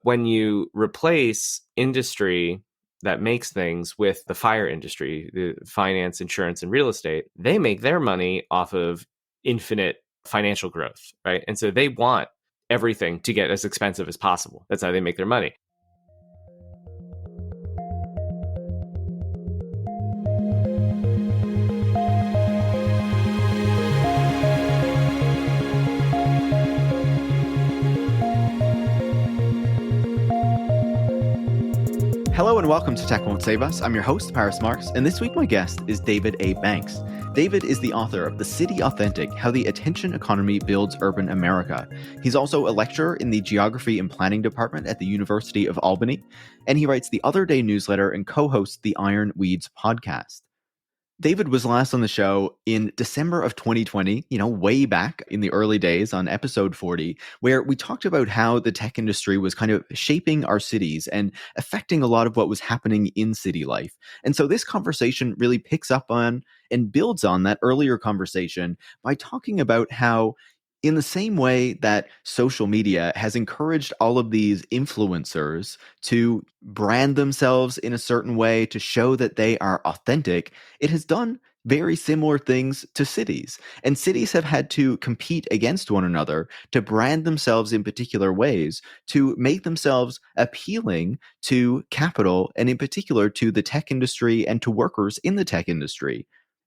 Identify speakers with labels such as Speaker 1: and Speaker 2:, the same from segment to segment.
Speaker 1: when you replace industry that makes things with the fire industry, the finance, insurance, and real estate, they make their money off of infinite financial growth, right? And so they want everything to get as expensive as possible. That's how they make their money.
Speaker 2: Hello and welcome to Tech Won't Save Us. I'm your host, Marx, and this week my guest is David A. Banks. David is the author of The City Authentic: How the Attention Economy Builds Urban America. He's also a lecturer in the Geography and Planning Department at the University of Albany, and he writes the Other Day newsletter and co-hosts the Iron Weeds podcast. David was last on the show in December of 2020, way back in the early days on episode 40, where we talked about how the tech industry was kind of shaping our cities and affecting a lot of what was happening in city life. And so this conversation really picks up on and builds on that earlier conversation by talking about how, in the same way that social media has encouraged all of these influencers to brand themselves in a certain way to show that they are authentic, it has done very similar things to cities. And cities have had to compete against one another to brand themselves in particular ways to make themselves appealing to capital and in particular to the tech industry and to workers in the tech industry.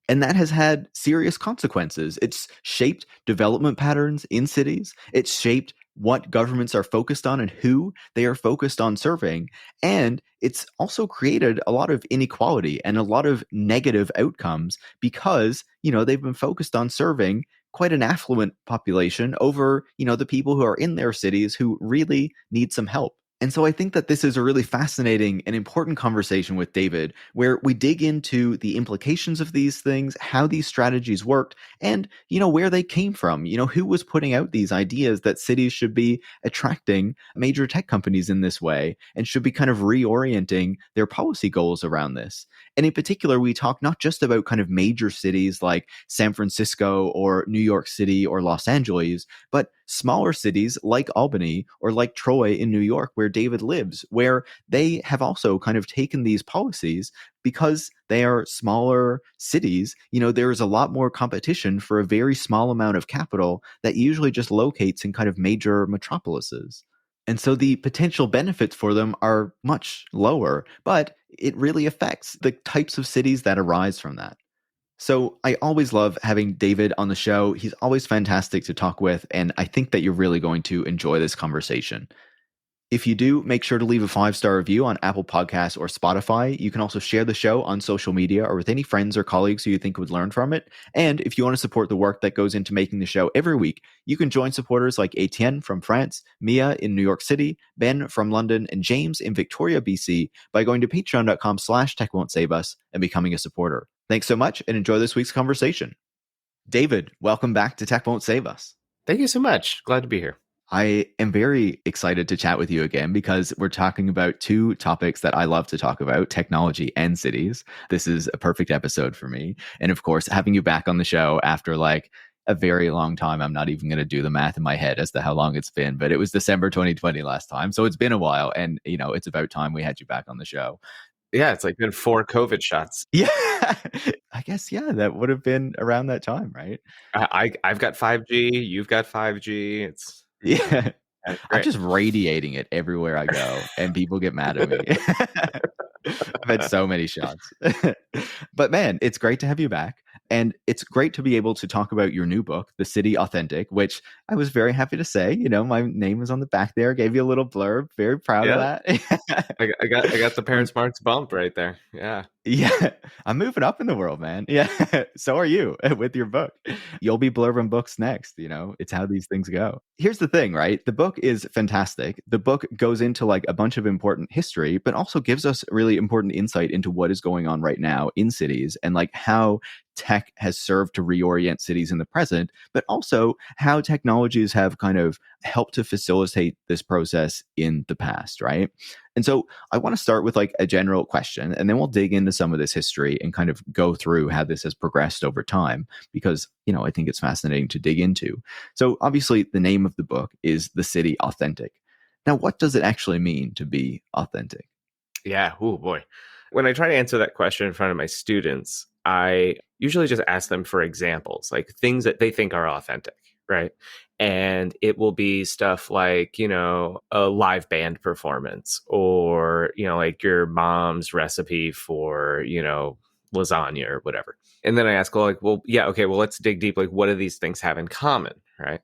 Speaker 2: And that has had serious consequences. It's shaped development patterns in cities. It's shaped what governments are focused on and who they are focused on serving. And it's also created a lot of inequality and a lot of negative outcomes because, they've been focused on serving quite an affluent population over, the people who are in their cities who really need some help. And so I think that this is a really fascinating and important conversation with David, where we dig into the implications of these things, how these strategies worked, and, where they came from, who was putting out these ideas that cities should be attracting major tech companies in this way and should be kind of reorienting their policy goals around this. And in particular, we talk not just about kind of major cities like San Francisco or New York City or Los Angeles, but smaller cities like Albany or like Troy in New York, where David lives, where they have also kind of taken these policies because they are smaller cities. There is a lot more competition for a very small amount of capital that usually just locates in kind of major metropolises. And so the potential benefits for them are much lower, but it really affects the types of cities that arise from that. So I always love having David on the show. He's always fantastic to talk with, and I think that you're really going to enjoy this conversation. If you do, make sure to leave a 5-star review on Apple Podcasts or Spotify. You can also share the show on social media or with any friends or colleagues who you think would learn from it. And if you want to support the work that goes into making the show every week, you can join supporters like Etienne from France, Mia in New York City, Ben from London, and James in Victoria, BC by going to patreon.com/techwon'tsaveus and becoming a supporter. Thanks so much and enjoy this week's conversation. David, welcome back to Tech Won't Save Us.
Speaker 1: Thank you so much. Glad to be here.
Speaker 2: I am very excited to chat with you again because we're talking about two topics that I love to talk about, technology and cities. This is a perfect episode for me. And of course, having you back on the show after like a very long time, I'm not even going to do the math in my head as to how long it's been, but it was December 2020 last time. So it's been a while and, it's about time we had you back on the show.
Speaker 1: Yeah, it's like been 4 COVID shots.
Speaker 2: Yeah, I guess, that would have been around that time, right?
Speaker 1: I've got 5G, you've got 5G.
Speaker 2: Yeah, I'm just radiating it everywhere I go, and people get mad at me. I've had so many shots. But man, it's great to have you back. And it's great to be able to talk about your new book, The City Authentic, which I was very happy to say, my name was on the back there, gave you a little blurb. Very proud of that.
Speaker 1: I got the Parents Marx bump right there. Yeah.
Speaker 2: Yeah, I'm moving up in the world, man. Yeah, so are you with your book. You'll be blurbing books next, it's how these things go. Here's the thing, right? The book is fantastic. The book goes into like a bunch of important history, but also gives us really important insight into what is going on right now in cities and like how tech has served to reorient cities in the present, but also how technologies have kind of helped to facilitate this process in the past, right? And so I want to start with like a general question, and then we'll dig into some of this history and kind of go through how this has progressed over time, because, I think it's fascinating to dig into. So obviously the name of the book is The City Authentic. Now, what does it actually mean to be authentic?
Speaker 1: Yeah. Oh boy. When I try to answer that question in front of my students, I usually just ask them for examples, like things that they think are authentic, right? And it will be stuff like, a live band performance or, like your mom's recipe for, lasagna or whatever. And then I ask, yeah, okay, well, let's dig deep. Like, what do these things have in common, right?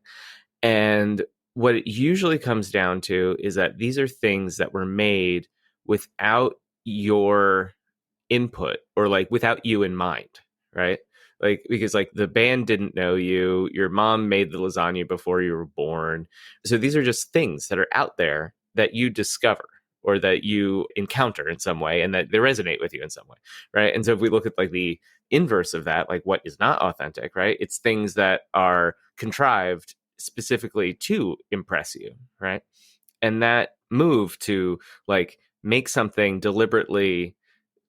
Speaker 1: And what it usually comes down to is that these are things that were made without your input or like without you in mind, right? Like, because like the band didn't know you, your mom made the lasagna before you were born. So these are just things that are out there that you discover or that you encounter in some way and that they resonate with you in some way, right? And so if we look at like the inverse of that, like what is not authentic, right? It's things that are contrived specifically to impress you, right? And that move to like make something deliberately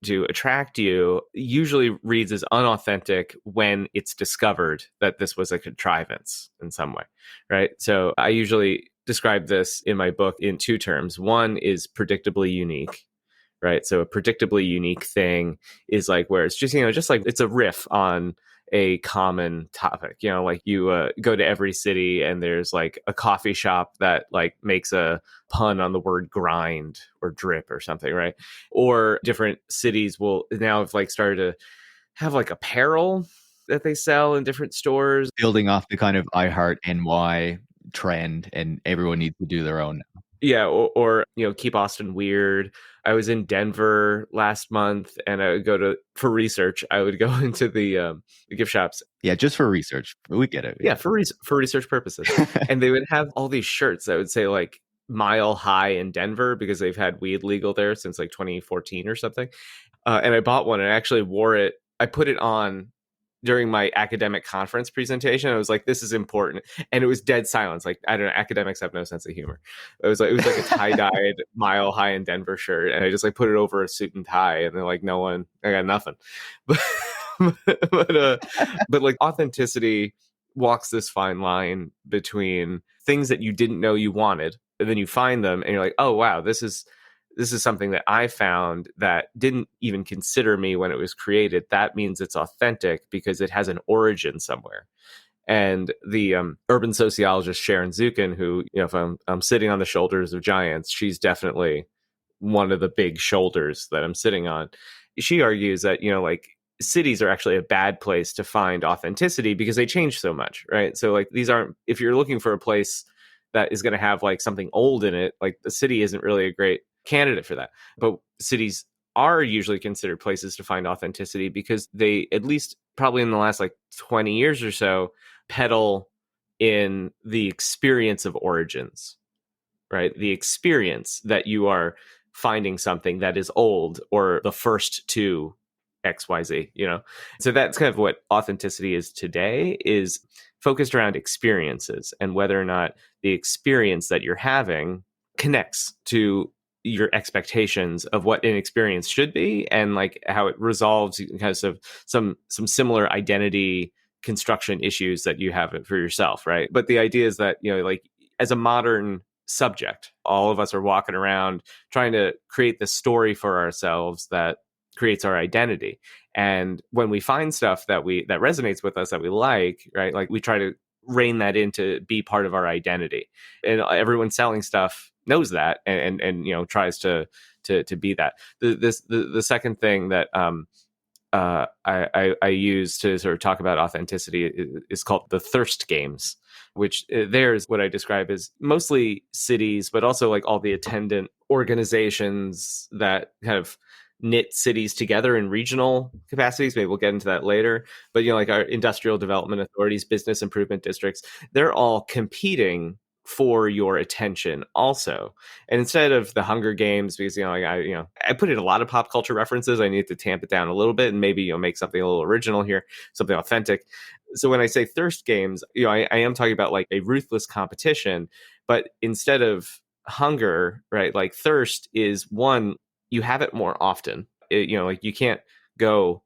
Speaker 1: to attract you usually reads as unauthentic when it's discovered that this was a contrivance in some way, right? So I usually describe this in my book in two terms. One is predictably unique, right? So a predictably unique thing is like where it's just, just like it's a riff on a common topic, like you go to every city and there's like a coffee shop that like makes a pun on the word grind or drip or something, right? Or different cities will now have like started to have like apparel that they sell in different stores.
Speaker 2: Building off the kind of I Heart NY trend, and everyone needs to do their own.
Speaker 1: Yeah, or keep Austin weird. I was in Denver last month, and I would go for research. I would go into the gift shops.
Speaker 2: Yeah, just for research. We get it.
Speaker 1: Yeah, for research purposes. And they would have all these shirts that would say like Mile High in Denver because they've had weed legal there since like 2014 or something. And I bought one and I actually wore it. I put it on during my academic conference presentation. I was like, this is important. And it was dead silence. Like, I don't know, academics have no sense of humor. It was like a tie-dyed Mile High in Denver shirt. And I just like put it over a suit and tie. And they're like, I got nothing. But like authenticity walks this fine line between things that you didn't know you wanted. And then you find them and you're like, oh, wow, this is something that I found that didn't even consider me when it was created. That means it's authentic because it has an origin somewhere. And the urban sociologist Sharon Zukin, who, if I'm sitting on the shoulders of giants, she's definitely one of the big shoulders that I'm sitting on. She argues that, like cities are actually a bad place to find authenticity because they change so much, right? So like these aren't, if you're looking for a place that is going to have like something old in it, like the city isn't really a great candidate for that. But cities are usually considered places to find authenticity because they, at least probably in the last like 20 years or so, peddle in the experience of origins, right? The experience that you are finding something that is old or the first to XYZ, So that's kind of what authenticity is today, is focused around experiences and whether or not the experience that you're having connects to your expectations of what an experience should be and like how it resolves because of some similar identity construction issues that you have for yourself, right? But the idea is that, like as a modern subject, all of us are walking around trying to create the story for ourselves that creates our identity. And when we find stuff that resonates with us, that we like, right? Like we try to rein that in to be part of our identity. And everyone selling stuff knows that and tries to be that. The second thing that I use to sort of talk about authenticity is called the thirst games, which there's what I describe as mostly cities, but also like all the attendant organizations that kind of knit cities together in regional capacities. Maybe we'll get into that later. But, like our industrial development authorities, business improvement districts, they're all competing for your attention also. And instead of the Hunger Games, because, I put in a lot of pop culture references, I need to tamp it down a little bit and maybe, make something a little original here, something authentic. So when I say thirst games, I am talking about like a ruthless competition, but instead of hunger, right? Like thirst is one, you have it more often. Like you can't go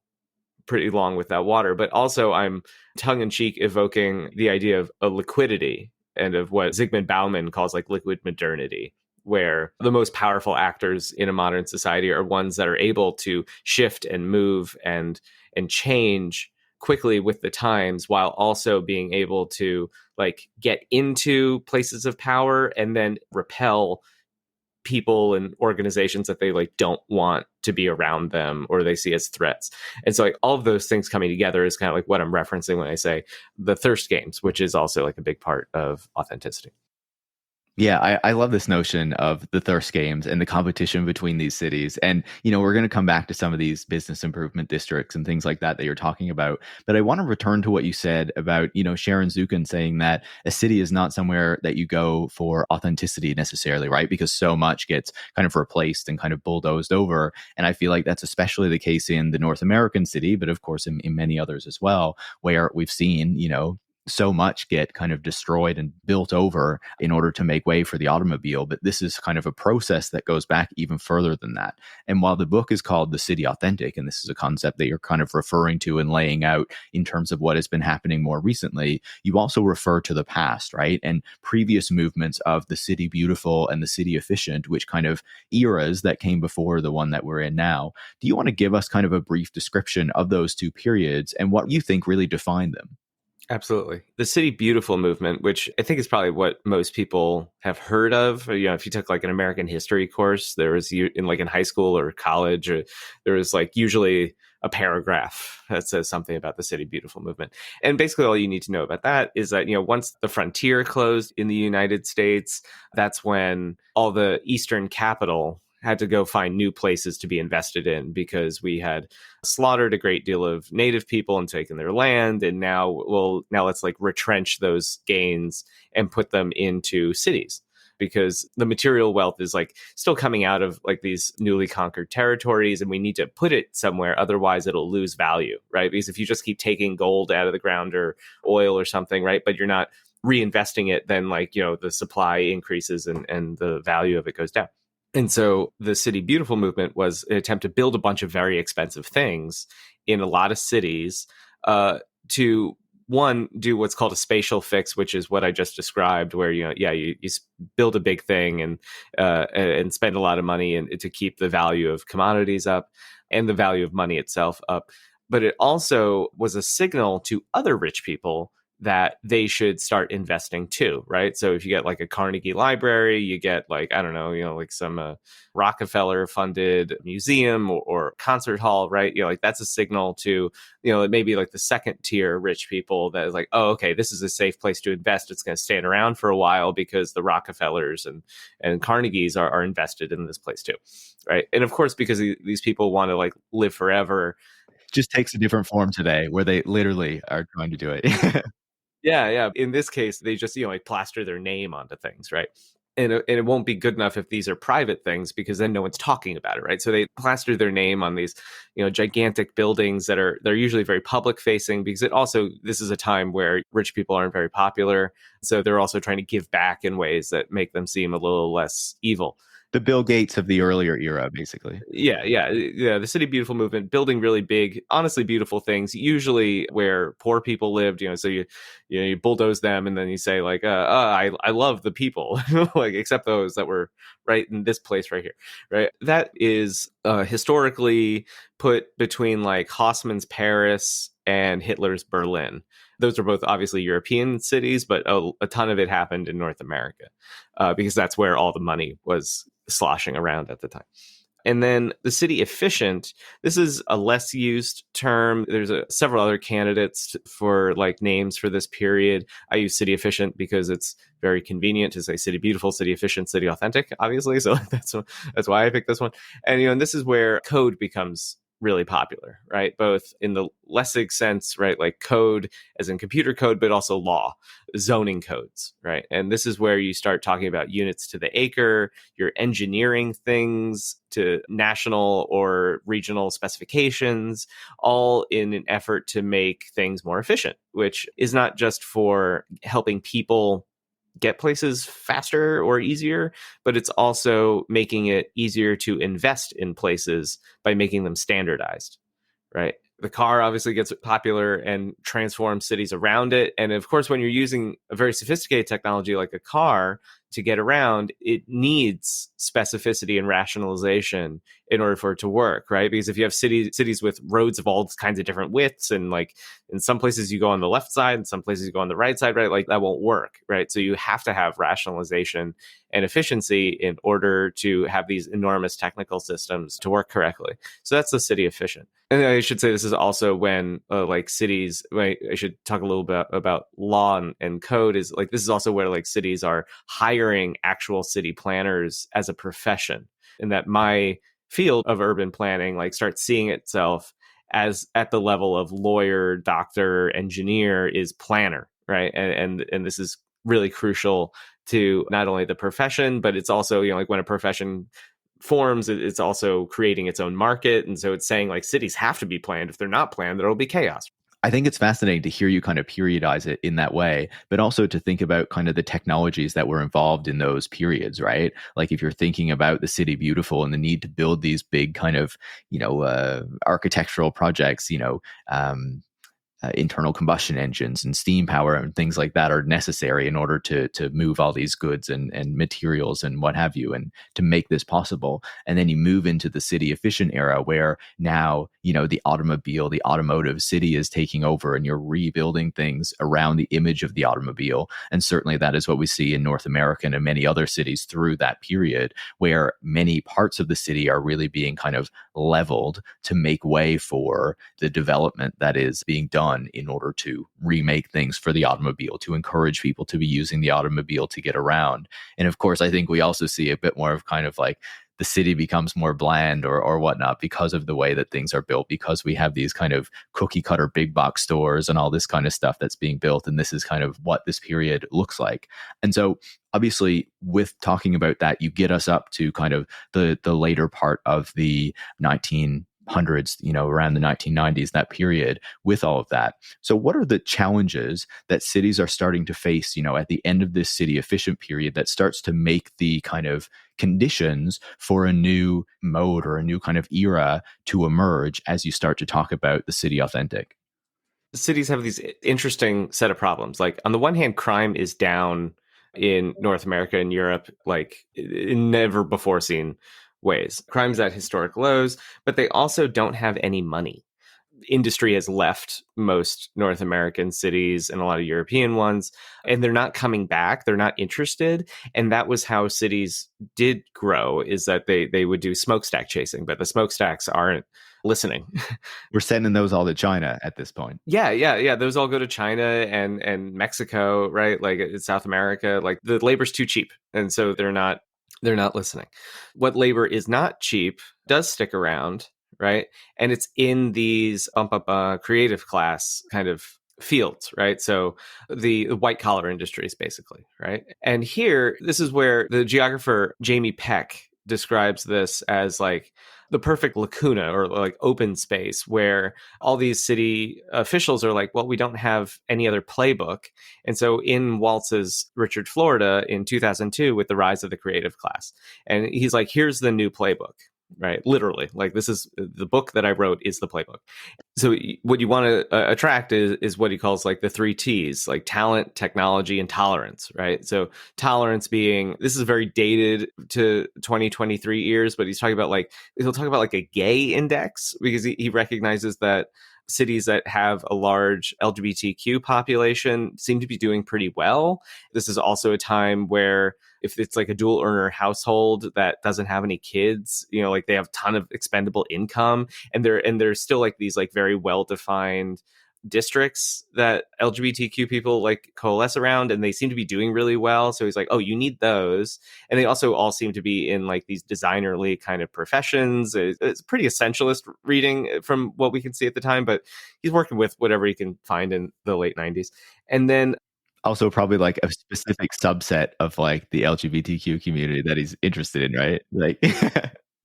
Speaker 1: pretty long without water, but also I'm tongue-in-cheek evoking the idea of a liquidity and of what Zygmunt Bauman calls like liquid modernity, where the most powerful actors in a modern society are ones that are able to shift and move and change quickly with the times, while also being able to like get into places of power and then repel people and organizations that they like don't want to be around them or they see as threats. And so like all of those things coming together is kind of like what I'm referencing when I say the thirst games, which is also like a big part of authenticity.
Speaker 2: Yeah, I love this notion of the thirst games and the competition between these cities. And, we're going to come back to some of these business improvement districts and things like that you're talking about. But I want to return to what you said about, Sharon Zukin saying that a city is not somewhere that you go for authenticity necessarily, right? Because so much gets kind of replaced and kind of bulldozed over. And I feel like that's especially the case in the North American city, but of course in many others as well, where we've seen, so much get kind of destroyed and built over in order to make way for the automobile. But this is kind of a process that goes back even further than that. And while the book is called The City Authentic, and this is a concept that you're kind of referring to and laying out in terms of what has been happening more recently, you also refer to the past, right? And previous movements of the city beautiful and the city efficient, which kind of eras that came before the one that we're in now. Do you want to give us kind of a brief description of those two periods and what you think really defined them?
Speaker 1: Absolutely. The City Beautiful movement, which I think is probably what most people have heard of. If you took like an American history course, there was in high school or college, or there was like usually a paragraph that says something about the City Beautiful movement. And basically all you need to know about that is that, once the frontier closed in the United States, that's when all the Eastern capital had to go find new places to be invested in, because we had slaughtered a great deal of native people and taken their land. And now let's like retrench those gains and put them into cities, because the material wealth is like still coming out of like these newly conquered territories, and we need to put it somewhere. Otherwise it'll lose value, right? Because if you just keep taking gold out of the ground or oil or something, right, but you're not reinvesting it, then the supply increases and the value of it goes down. And so the City Beautiful movement was an attempt to build a bunch of very expensive things in a lot of cities to, one, do what's called a spatial fix, which is what I just described, where you build a big thing and spend a lot of money and to keep the value of commodities up and the value of money itself up. But it also was a signal to other rich people that they should start investing too, right? So if you get like a Carnegie Library, you get like, I don't know, like some Rockefeller funded museum or concert hall, right? Like that's a signal to, maybe like the second tier rich people that is like, oh, okay, this is a safe place to invest. It's going to stand around for a while because the Rockefellers and Carnegies are invested in this place too, right? And of course, because these people want to like live forever.
Speaker 2: Just takes a different form today where they literally are trying to do it.
Speaker 1: Yeah. In this case, they just, like plaster their name onto things, right? And it won't be good enough if these are private things, because then no one's talking about it, right? So they plaster their name on these, gigantic buildings they're usually very public facing, because this is a time where rich people aren't very popular. So they're also trying to give back in ways that make them seem a little less evil.
Speaker 2: The Bill Gates of the earlier era, basically.
Speaker 1: Yeah. The City Beautiful movement, building really big, honestly beautiful things, usually where poor people lived. So you bulldoze them, and then you say like, I love the people, like except those that were right in this place right here, right? That is historically put between like Haussmann's Paris and Hitler's Berlin. Those are both obviously European cities, but a ton of it happened in North America because that's where all the money was sloshing around at the time. And then the city efficient, this is a less used term. There's several other candidates for like names for this period. I use city efficient because it's very convenient to say city beautiful, city efficient, city authentic, obviously. So that's why I picked this one. And, and this is where code becomes really popular, right? Both in the Lessig sense, right? Like code as in computer code, but also law, zoning codes, right? And this is where you start talking about units to the acre, you're engineering things to national or regional specifications, all in an effort to make things more efficient, which is not just for helping people get places faster or easier, but it's also making it easier to invest in places by making them standardized, right? The car obviously gets popular and transforms cities around it. And of course, when you're using a very sophisticated technology like a car to get around, it needs specificity and rationalization in order for it to work, right? Because if you have cities with roads of all kinds of different widths, and like in some places you go on the left side, in some places you go on the right side, right? Like that won't work, right? So you have to have rationalization and efficiency in order to have these enormous technical systems to work correctly. So that's the city efficient. And I should say this is also when like cities, I should talk a little bit about law and code, is like this is also where like cities are hiring actual city planners as a profession, and that my field of urban planning like starts seeing itself as at the level of lawyer, doctor, engineer is planner, right? And this is really crucial to not only the profession, but it's also, you know, like when a profession forms, it's also creating its own market. And so it's saying like cities have to be planned. If they're not planned, there'll be chaos.
Speaker 2: I think it's fascinating to hear you kind of periodize it in that way, but also to think about kind of the technologies that were involved in those periods, right? Like if you're thinking about the city beautiful and the need to build these big kind of, architectural projects, internal combustion engines and steam power and things like that are necessary in order to move all these goods and materials and what have you, and to make this possible. And then you move into the city efficient era where now, the automotive city is taking over, and you're rebuilding things around the image of the automobile. And certainly that is what we see in North America and many other cities through that period, where many parts of the city are really being kind of leveled to make way for the development that is being done in order to remake things for the automobile, to encourage people to be using the automobile to get around. And of course, I think we also see a bit more of kind of like the city becomes more bland or whatnot because of the way that things are built, because we have these kind of cookie cutter big box stores and all this kind of stuff that's being built. And this is kind of what this period looks like. And so obviously with talking about that, you get us up to kind of the later part of the 1900s, around the 1990s, that period with all of that. So what are the challenges that cities are starting to face, at the end of this city efficient period that starts to make the kind of conditions for a new mode or a new kind of era to emerge as you start to talk about the city authentic?
Speaker 1: Cities have these interesting set of problems. Like on the one hand, crime is down in North America and Europe, like in never before seen ways. Crime's at historic lows, but they also don't have any money. Industry has left most North American cities and a lot of European ones, and they're not coming back. They're not interested. And that was how cities did grow, is that they would do smokestack chasing, but the smokestacks aren't listening.
Speaker 2: We're sending those all to China at this point.
Speaker 1: Yeah. Those all go to China and Mexico, right? Like South America, like the labor's too cheap. And so they're not listening. What labor is not cheap does stick around, right? And it's in these creative class kind of fields, right? So the white collar industries, basically, right? And here, this is where the geographer Jamie Peck describes this as like the perfect lacuna or like open space where all these city officials are like, well, we don't have any other playbook. And so in Waltz's Richard, Florida in 2002 with the rise of the creative class, and he's like, here's the new playbook, right? Literally, like this is the book that I wrote is the playbook. So what you want to attract is what he calls like the 3 T's, like talent, technology, and tolerance, right? So tolerance being, this is very dated to 2023 ears, but he'll talk about like a gay index, because he recognizes that cities that have a large LGBTQ population seem to be doing pretty well. This is also a time where if it's like a dual earner household that doesn't have any kids, like they have a ton of expendable income, and there's still like these like very well-defined districts that LGBTQ people like coalesce around, and they seem to be doing really well. So he's like, oh, you need those. And they also all seem to be in like these designerly kind of professions. It's pretty essentialist reading from what we can see at the time, but he's working with whatever he can find in the late 90s. And then
Speaker 2: also probably like a specific subset of like the LGBTQ community that he's interested in, right? Like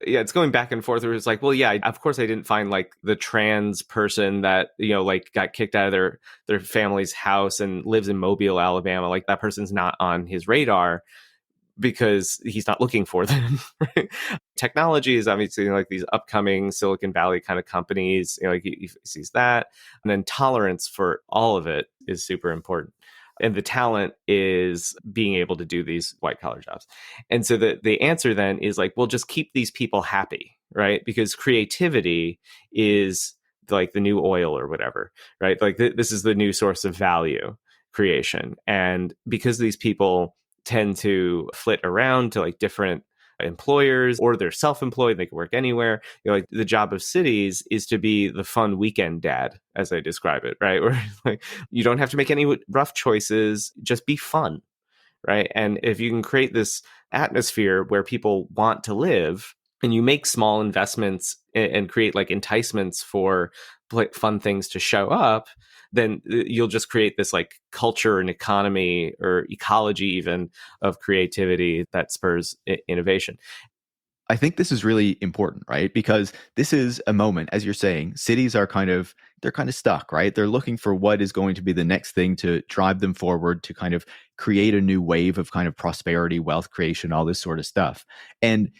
Speaker 1: yeah, it's going back and forth where it's like, well, yeah, of course I didn't find like the trans person that, like got kicked out of their family's house and lives in Mobile, Alabama. Like that person's not on his radar because he's not looking for them. Right? Technology is obviously like these upcoming Silicon Valley kind of companies, like he sees that. And then tolerance for all of it is super important. And the talent is being able to do these white collar jobs. And so the answer then is like, well, just keep these people happy, right? Because creativity is like the new oil or whatever, right? Like this is the new source of value creation. And because these people tend to flit around to like different employers, or they're self-employed, they can work anywhere. Like the job of cities is to be the fun weekend dad, as I describe it, right? Where like you don't have to make any rough choices, just be fun, right? And if you can create this atmosphere where people want to live, and you make small investments and create like enticements for fun things to show up, then you'll just create this like culture and economy or ecology even of creativity that spurs innovation.
Speaker 2: I think this is really important, right? Because this is a moment, as you're saying, cities are they're kind of stuck, right? They're looking for what is going to be the next thing to drive them forward, to kind of create a new wave of kind of prosperity, wealth creation, all this sort of stuff. And,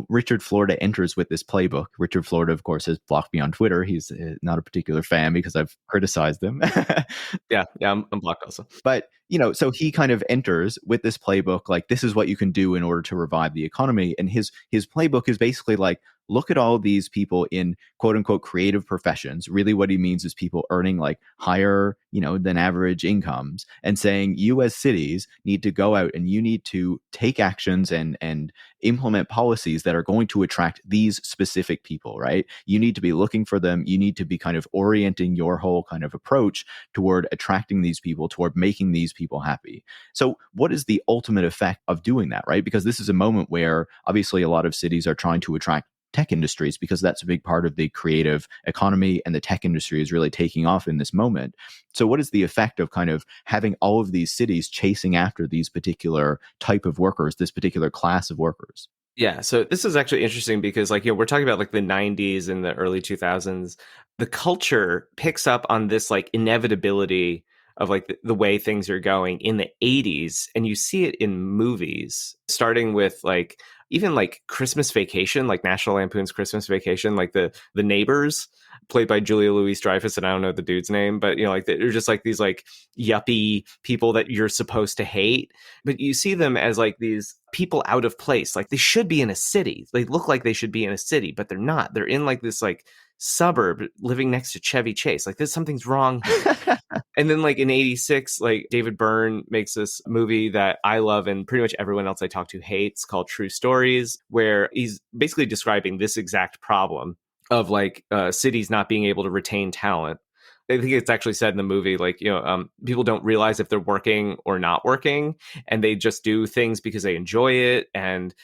Speaker 2: Richard Florida enters with this playbook. Richard Florida, of course, has blocked me on Twitter. He's not a particular fan because I've criticized him.
Speaker 1: Yeah, I'm blocked also.
Speaker 2: But, so he kind of enters with this playbook, like, this is what you can do in order to revive the economy. And his playbook is basically like, look at all these people in quote unquote creative professions. Really, what he means is people earning like higher, than average incomes, and saying you as cities need to go out and you need to take actions and implement policies that are going to attract these specific people, right? You need to be looking for them. You need to be kind of orienting your whole kind of approach toward attracting these people, toward making these people happy. So what is the ultimate effect of doing that, right? Because this is a moment where obviously a lot of cities are trying to attract tech industries, because that's a big part of the creative economy, and the tech industry is really taking off in this moment. So what is the effect of kind of having all of these cities chasing after these particular type of workers, this particular class of workers?
Speaker 1: Yeah, so this is actually interesting because like, we're talking about like the 90s and the early 2000s. The culture picks up on this like inevitability of like the way things are going in the 80s, and you see it in movies, starting with like even like Christmas Vacation, like National Lampoon's Christmas Vacation, like the neighbors played by Julia Louis-Dreyfus, and I don't know the dude's name, but like they're just like these like yuppie people that you're supposed to hate, but you see them as like these people out of place. Like they should be in a city. They look like they should be in a city, but they're not. They're in like this like suburb living next to Chevy Chase. Like something's wrong here. And then like in 86, like David Byrne makes this movie that I love and pretty much everyone else I talk to hates, called True Stories, where he's basically describing this exact problem of like cities not being able to retain talent. I think it's actually said in the movie, like, people don't realize if they're working or not working, and they just do things because they enjoy it. And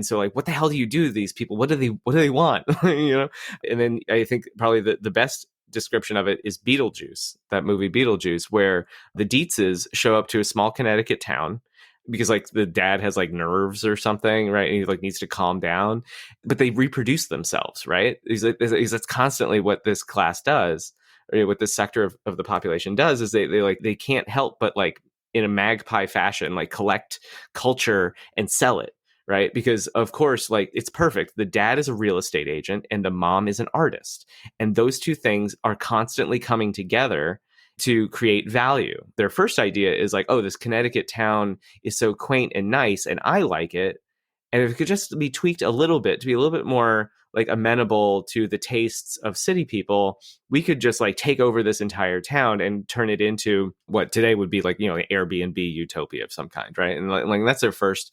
Speaker 1: so like, what the hell do you do to these people? What do they want? And then I think probably the best description of it is Beetlejuice, that movie Beetlejuice, where the Dietzes show up to a small Connecticut town because like the dad has like nerves or something, right? And he like needs to calm down, but they reproduce themselves, right? That's constantly what this class does, or what this sector of the population does, is they can't help but like in a magpie fashion, like collect culture and sell it. Right. Because of course, like it's perfect. The dad is a real estate agent and the mom is an artist. And those two things are constantly coming together to create value. Their first idea is like, oh, this Connecticut town is so quaint and nice and I like it. And if it could just be tweaked a little bit to be a little bit more like amenable to the tastes of city people, we could just like take over this entire town and turn it into what today would be like, an Airbnb utopia of some kind, right? And like that's their first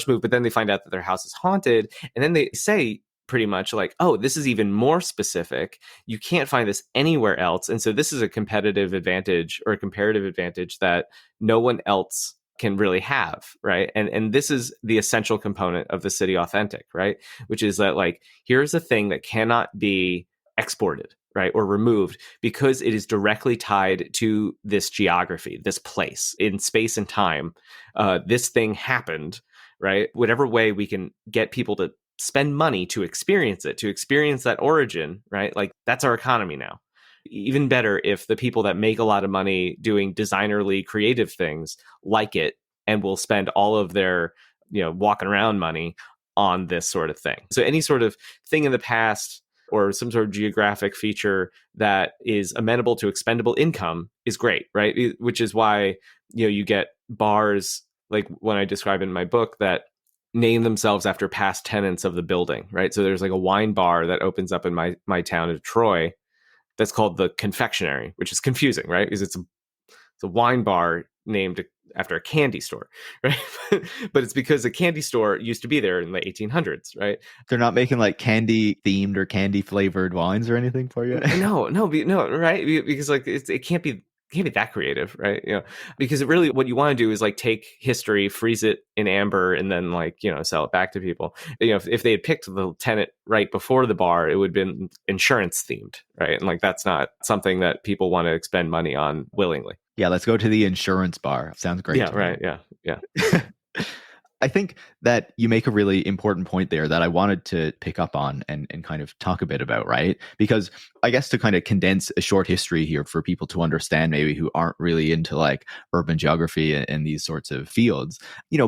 Speaker 1: move. But then they find out that their house is haunted, and then they say pretty much like, oh, this is even more specific. You can't find this anywhere else, and so this is a competitive advantage or a comparative advantage that no one else can really have, right? And this is the essential component of the city authentic, right? Which is that like, here's a thing that cannot be exported, right? Or removed, because it is directly tied to this geography, this place in space and time. This thing happened, right? Whatever way we can get people to spend money to experience it, to experience that origin, right? Like that's our economy now. Even better if the people that make a lot of money doing designerly creative things like it and will spend all of their, walking around money on this sort of thing. So any sort of thing in the past or some sort of geographic feature that is amenable to expendable income is great, right? Which is why you get bars like when I describe in my book that name themselves after past tenants of the building, right? So there's like a wine bar that opens up in my town of Troy that's called the Confectionery, which is confusing, right? Because it's a wine bar named after a candy store, right? But it's because a candy store used to be there in the 1800s, right?
Speaker 2: They're not making like candy themed or candy flavored wines or anything for you.
Speaker 1: No, right? Because like it can't be that creative, right? Because really what you want to do is like take history, freeze it in amber, and then like sell it back to people. If they had picked the tenant right before the bar, it would have been insurance themed, right? And like that's not something that people want to expend money on willingly.
Speaker 2: Yeah, let's go to the insurance bar. Sounds great
Speaker 1: Yeah,
Speaker 2: to me.
Speaker 1: right. Yeah.
Speaker 2: I think that you make a really important point there that I wanted to pick up on and kind of talk a bit about, right? Because I guess to kind of condense a short history here for people to understand, maybe who aren't really into like urban geography and these sorts of fields,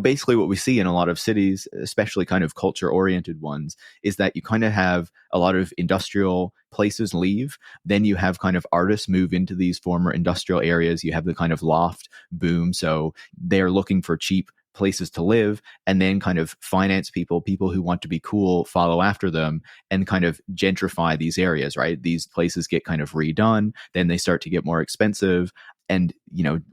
Speaker 2: basically what we see in a lot of cities, especially kind of culture oriented ones, is that you kind of have a lot of industrial places leave. Then you have kind of artists move into these former industrial areas. You have the kind of loft boom. So they're looking for cheap places to live, and then kind of finance people who want to be cool follow after them and kind of gentrify these areas, right? These places get kind of redone, then they start to get more expensive. And,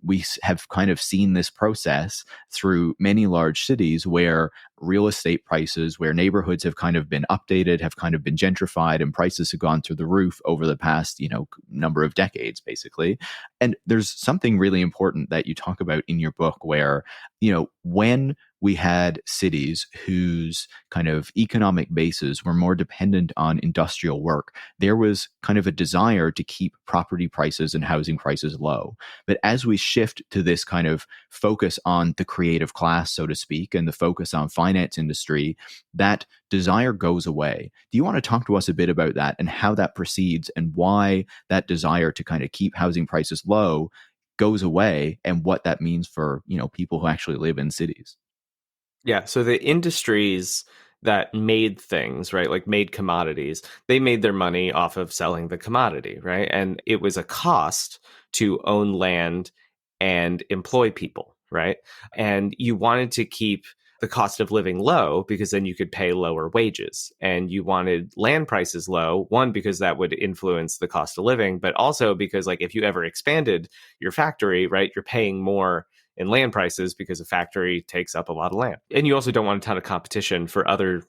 Speaker 2: we have kind of seen this process through many large cities where real estate prices, where neighborhoods have kind of been updated, have kind of been gentrified, and prices have gone through the roof over the past, number of decades, basically. And there's something really important that you talk about in your book where, when we had cities whose kind of economic bases were more dependent on industrial work, there was kind of a desire to keep property prices and housing prices low. But as we shift to this kind of focus on the creative class, so to speak, and the focus on finance industry, that desire goes away. Do you want to talk to us a bit about that and how that proceeds and why that desire to kind of keep housing prices low goes away and what that means for, people who actually live in cities?
Speaker 1: Yeah, so the industries that made things, right, like made commodities, they made their money off of selling the commodity, right? And it was a cost to own land and employ people, right? And you wanted to keep the cost of living low because then you could pay lower wages. And you wanted land prices low, one, because that would influence the cost of living, but also because, like, if you ever expanded your factory, right, you're paying more in land prices because a factory takes up a lot of land. And you also don't want a ton of competition for other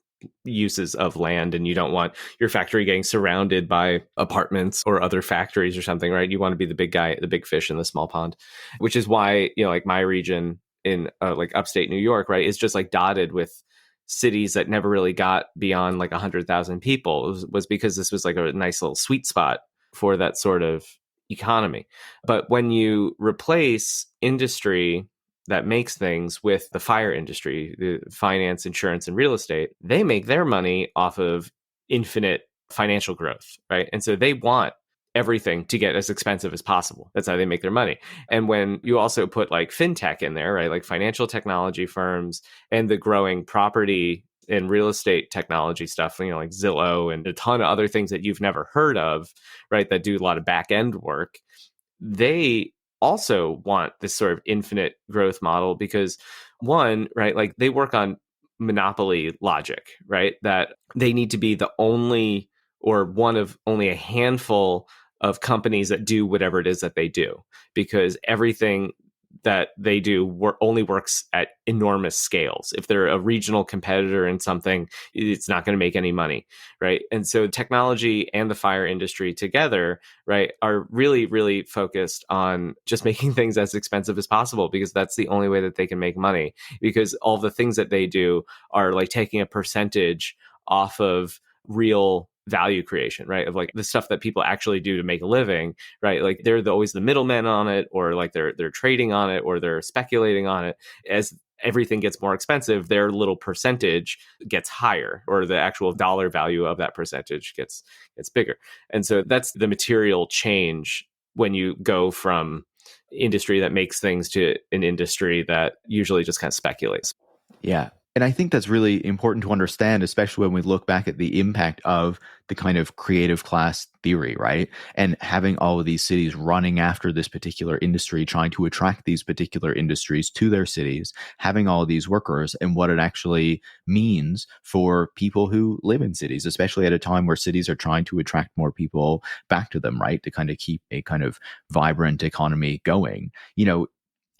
Speaker 1: uses of land, and you don't want your factory getting surrounded by apartments or other factories or something, right? You want to be the big guy, the big fish in the small pond, which is why, like my region in like upstate New York, right, is just like dotted with cities that never really got beyond like 100,000 people. Was because this was like a nice little sweet spot for that sort of economy. But when you replace industry that makes things with the fire industry, the finance, insurance, and real estate, they make their money off of infinite financial growth, right? And so they want everything to get as expensive as possible. That's how they make their money. And when you also put like fintech in there, right, like financial technology firms and the growing property and real estate technology stuff, like Zillow and a ton of other things that you've never heard of, right, that do a lot of back end work, they also want this sort of infinite growth model because, one, right, like they work on monopoly logic, right, that they need to be the only or one of only a handful of companies that do whatever it is that they do, because everything that they do only works at enormous scales. If they're a regional competitor in something, it's not going to make any money, right? And so technology and the fire industry together, right, are really, really focused on just making things as expensive as possible, because that's the only way that they can make money, because all the things that they do are like taking a percentage off of real value creation, right? Of like the stuff that people actually do to make a living, right? Like they're always the middlemen on it, or like they're trading on it, or they're speculating on it. As everything gets more expensive, their little percentage gets higher, or the actual dollar value of that percentage gets bigger. And so that's the material change when you go from industry that makes things to an industry that usually just kind of speculates.
Speaker 2: Yeah. And I think that's really important to understand, especially when we look back at the impact of the kind of creative class theory, right? And having all of these cities running after this particular industry, trying to attract these particular industries to their cities, having all of these workers, and what it actually means for people who live in cities, especially at a time where cities are trying to attract more people back to them, right? To kind of keep a kind of vibrant economy going.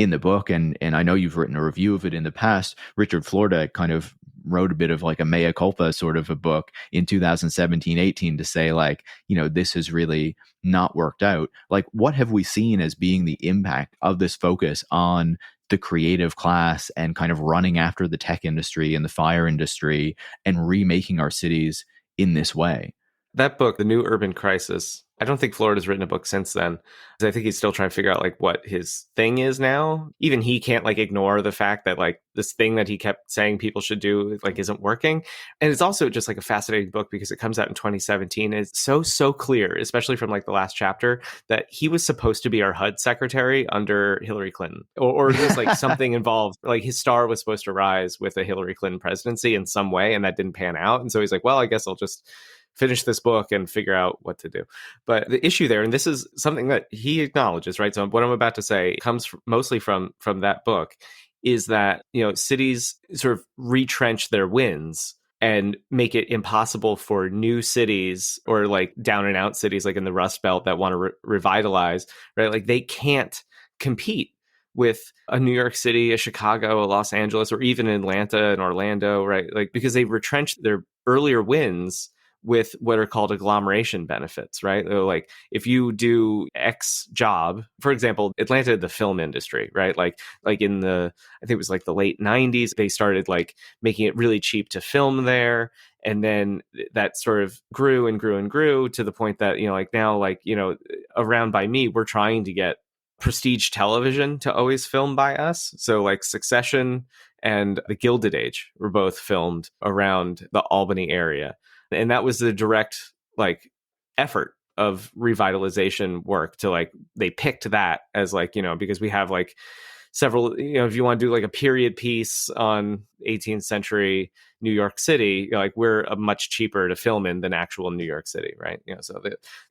Speaker 2: In the book, and I know you've written a review of it in the past, Richard Florida kind of wrote a bit of like a mea culpa sort of a book in 2017-18 to say like, this has really not worked out. Like, what have we seen as being the impact of this focus on the creative class and kind of running after the tech industry and the fire industry and remaking our cities in this way?
Speaker 1: That book, The New Urban Crisis, I don't think Florida's written a book since then. I think he's still trying to figure out like what his thing is now. Even he can't like ignore the fact that like this thing that he kept saying people should do like isn't working. And it's also just like a fascinating book because it comes out in 2017. It's so clear, especially from like the last chapter, that he was supposed to be our HUD secretary under Hillary Clinton, or at least like something involved. Like his star was supposed to rise with a Hillary Clinton presidency in some way, and that didn't pan out. And so he's like, well, I guess I'll just finish this book and figure out what to do. But the issue there, and this is something that he acknowledges, right? So what I'm about to say comes mostly from that book, is that, cities sort of retrench their wins and make it impossible for new cities or like down and out cities like in the Rust Belt that want to revitalize, right? Like they can't compete with a New York City, a Chicago, a Los Angeles, or even Atlanta and Orlando, right? Like because they've retrenched their earlier wins with what are called agglomeration benefits, right? Like if you do X job, for example, Atlanta, the film industry, right? Like in I think it was like the late 90s, they started like making it really cheap to film there. And then that sort of grew and grew and grew to the point that, like now, like, around by me, we're trying to get prestige television to always film by us. So like Succession and The Gilded Age were both filmed around the Albany area. And that was the direct like effort of revitalization work to like, they picked that as like, because we have like several, if you want to do like a period piece on 18th century New York City, like we're a much cheaper to film in than actual New York City, right? So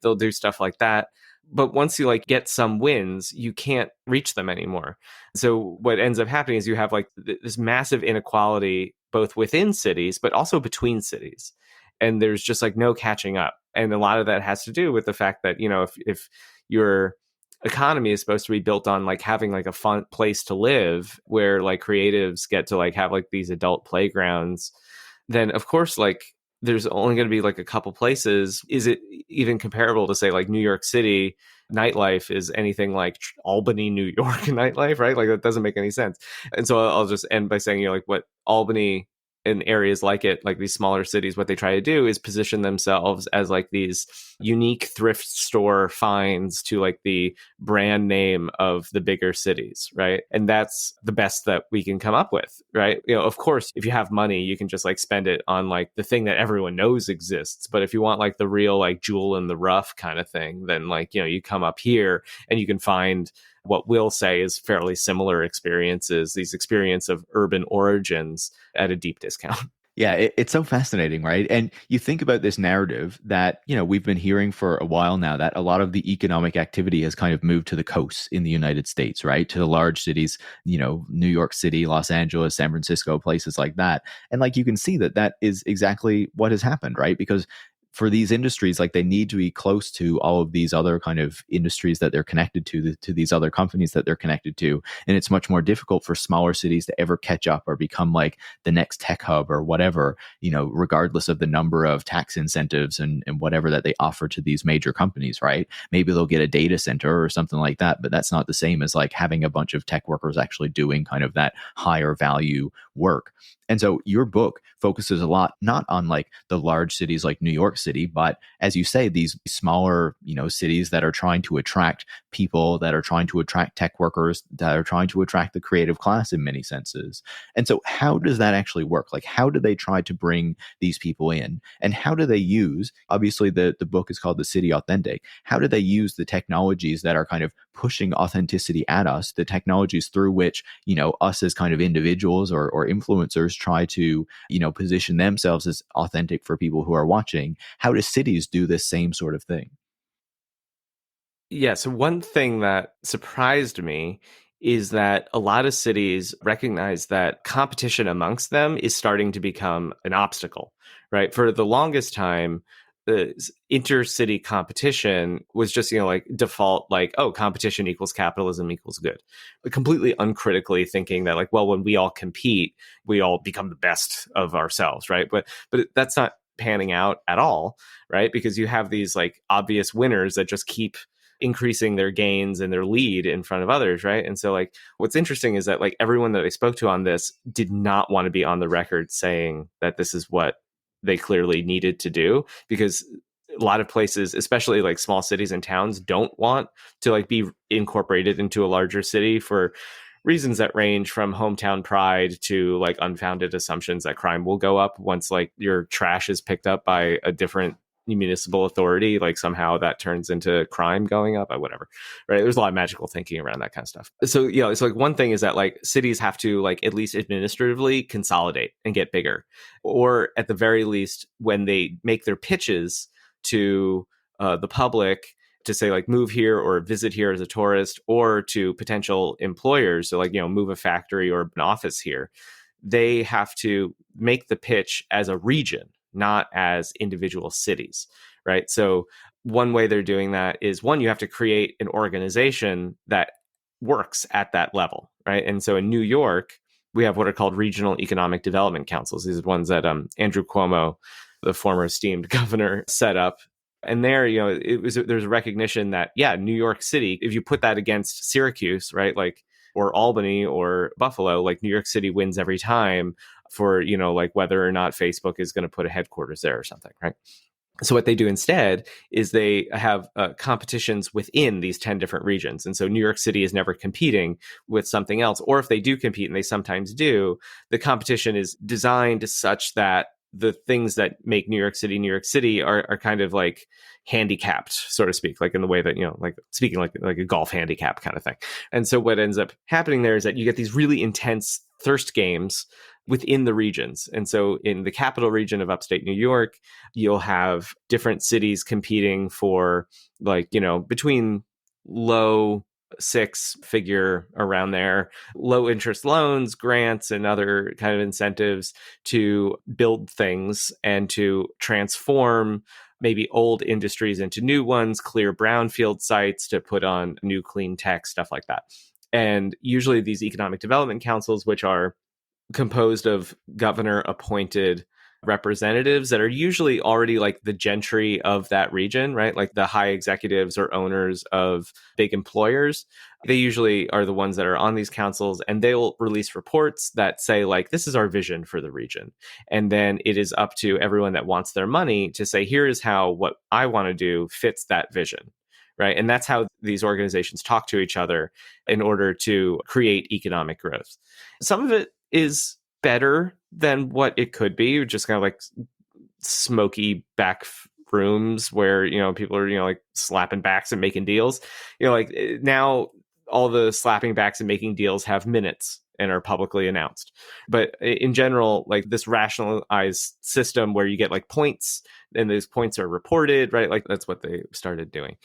Speaker 1: they'll do stuff like that. But once you like get some wins, you can't reach them anymore. So what ends up happening is you have like this massive inequality both within cities, but also between cities. And there's just like no catching up. And a lot of that has to do with the fact that, if your economy is supposed to be built on like having like a fun place to live where like creatives get to like have like these adult playgrounds, then of course, like there's only going to be like a couple places. Is it even comparable to say like New York City nightlife is anything like Albany, New York nightlife, right? Like that doesn't make any sense. And so I'll just end by saying, like what Albany in areas like it, like these smaller cities, what they try to do is position themselves as like these unique thrift store finds to like the brand name of the bigger cities, right? And that's the best that we can come up with, right? Of course, if you have money, you can just like spend it on like the thing that everyone knows exists. But if you want like the real like jewel in the rough kind of thing, then like, you come up here and you can find what we'll say is fairly similar experiences, these experience of urban origins at a deep discount.
Speaker 2: Yeah, it's so fascinating, right? And you think about this narrative that, we've been hearing for a while now, that a lot of the economic activity has kind of moved to the coasts in the United States, right? To the large cities, New York City, Los Angeles, San Francisco, places like that. And like you can see that is exactly what has happened, right? Because for these industries, like they need to be close to all of these other kind of industries that they're connected to these other companies that they're connected to. And it's much more difficult for smaller cities to ever catch up or become like the next tech hub or whatever, regardless of the number of tax incentives and whatever that they offer to these major companies, right? Maybe they'll get a data center or something like that, but that's not the same as like having a bunch of tech workers actually doing kind of that higher value work. And so your book focuses a lot not on like the large cities like New York City, but as you say, these smaller, cities that are trying to attract people, that are trying to attract tech workers, that are trying to attract the creative class in many senses. And so how does that actually work? Like, how do they try to bring these people in? And how do they use, obviously the book is called The City Authentic. How do they use the technologies that are kind of pushing authenticity at us, the technologies through which, us as kind of individuals or influencers try to, position themselves as authentic for people who are watching? How do cities do this same sort of thing?
Speaker 1: Yeah, so one thing that surprised me is that a lot of cities recognize that competition amongst them is starting to become an obstacle, right? For the longest time, the intercity competition was just, like default, like, oh, competition equals capitalism equals good. But completely uncritically thinking that, like, well, when we all compete, we all become the best of ourselves, right? But that's not panning out at all, right? Because you have these like obvious winners that just keep increasing their gains and their lead in front of others, right? And so like what's interesting is that like everyone that I spoke to on this did not want to be on the record saying that this is what they clearly needed to do, because a lot of places, especially like small cities and towns, don't want to like be incorporated into a larger city for reasons that range from hometown pride to like unfounded assumptions that crime will go up once like your trash is picked up by a different municipal authority. Like somehow that turns into crime going up or whatever, right? There's a lot of magical thinking around that kind of stuff. So it's like one thing is that like cities have to like at least administratively consolidate and get bigger, or at the very least when they make their pitches to the public to say like move here or visit here as a tourist, or to potential employers, so like move a factory or an office here, they have to make the pitch as a region, not as individual cities, right? So one way they're doing that is, one, you have to create an organization that works at that level, right? And so in New York, we have what are called regional economic development councils. These are ones that Andrew Cuomo, the former esteemed governor, set up. And there, there's a recognition that, yeah, New York City, if you put that against Syracuse, right, like, or Albany or Buffalo, like New York City wins every time for, like whether or not Facebook is going to put a headquarters there or something, right? So what they do instead is they have competitions within these 10 different regions. And so New York City is never competing with something else. Or if they do compete, and they sometimes do, the competition is designed such that the things that make New York City are kind of like handicapped, so to speak, like in the way that, like speaking like a golf handicap kind of thing. And so what ends up happening there is that you get these really intense thirst games within the regions. And so in the capital region of upstate New York, you'll have different cities competing for like, between low six figure around there, low interest loans, grants, and other kind of incentives to build things and to transform maybe old industries into new ones, clear brownfield sites to put on new clean tech, stuff like that. And usually these economic development councils, which are composed of governor appointed representatives that are usually already like the gentry of that region, right? Like the high executives or owners of big employers. They usually are the ones that are on these councils, and they'll release reports that say like, this is our vision for the region. And then it is up to everyone that wants their money to say, here is how what I want to do fits that vision. Right. And that's how these organizations talk to each other in order to create economic growth. Some of it is better than what it could be, just kind of like smoky back rooms where, people are, like slapping backs and making deals. Like now all the slapping backs and making deals have minutes and are publicly announced. But in general, like this rationalized system where you get like points and those points are reported, right? Like that's what they started doing.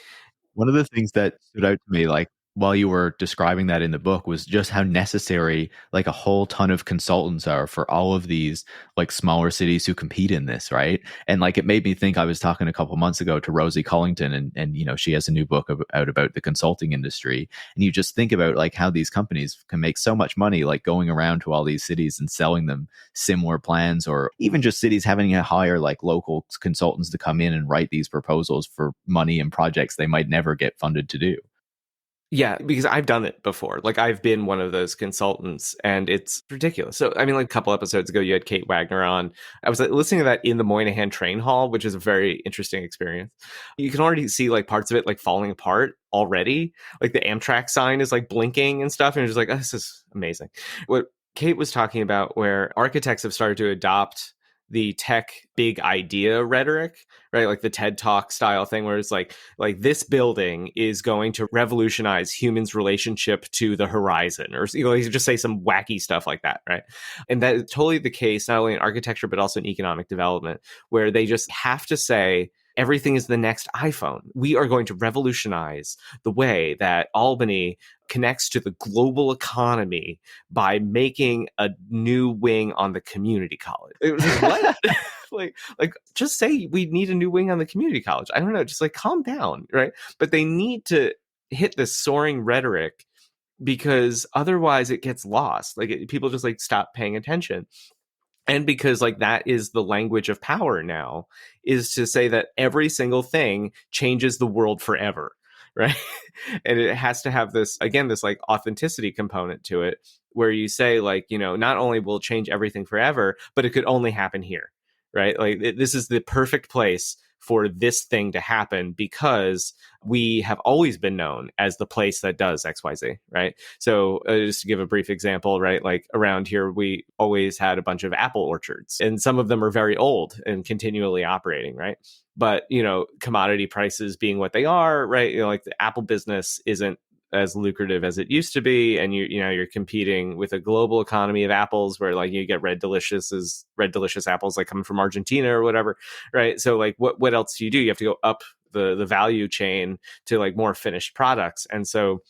Speaker 2: One of the things that stood out to me, like while you were describing that in the book, was just how necessary like a whole ton of consultants are for all of these like smaller cities who compete in this, right? And like it made me think, I was talking a couple months ago to Rosie Cullington, and she has a new book out about the consulting industry, and you just think about like how these companies can make so much money like going around to all these cities and selling them similar plans, or even just cities having to hire like local consultants to come in and write these proposals for money and projects they might never get funded to do.
Speaker 1: Yeah, because I've done it before. Like I've been one of those consultants and it's ridiculous. So, I mean, like a couple episodes ago, you had Kate Wagner on. I was listening to that in the Moynihan train hall, which is a very interesting experience. You can already see like parts of it like falling apart already. Like the Amtrak sign is like blinking and stuff. And you're just like, oh, this is amazing. What Kate was talking about, where architects have started to adopt the tech big idea rhetoric, right? Like the TED Talk style thing where it's like this building is going to revolutionize humans' relationship to the horizon, or you just say some wacky stuff like that, right? And that is totally the case, not only in architecture, but also in economic development, where they just have to say, everything is the next iPhone. We are going to revolutionize the way that Albany connects to the global economy by making a new wing on the community college. It was like, what? like just say we need a new wing on the community college. I don't know, just like calm down, right? But they need to hit this soaring rhetoric because otherwise it gets lost. People just like stop paying attention. And because like that is the language of power now, is to say that every single thing changes the world forever, right? And it has to have this, again, this like authenticity component to it, where you say like, not only will it change everything forever, but it could only happen here, right? Like this is the perfect place for this thing to happen because we have always been known as the place that does XYZ, right? So just to give a brief example, right? Like around here, we always had a bunch of apple orchards, and some of them are very old and continually operating, right? But, commodity prices being what they are, right? Like the apple business isn't as lucrative as it used to be, and you're competing with a global economy of apples where like you get red delicious apples like coming from Argentina or whatever, right? So like what else do? You have to go up the value chain to like more finished products. And so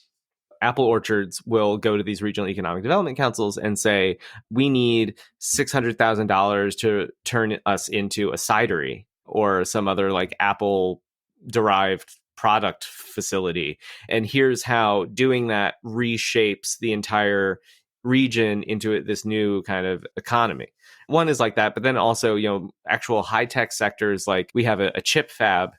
Speaker 1: apple orchards will go to these regional economic development councils and say, we need $600,000 to turn us into a cidery or some other like apple derived product facility. And here's how doing that reshapes the entire region into this new kind of economy. One is like that, but then also, actual high tech sectors, like we have a chip fab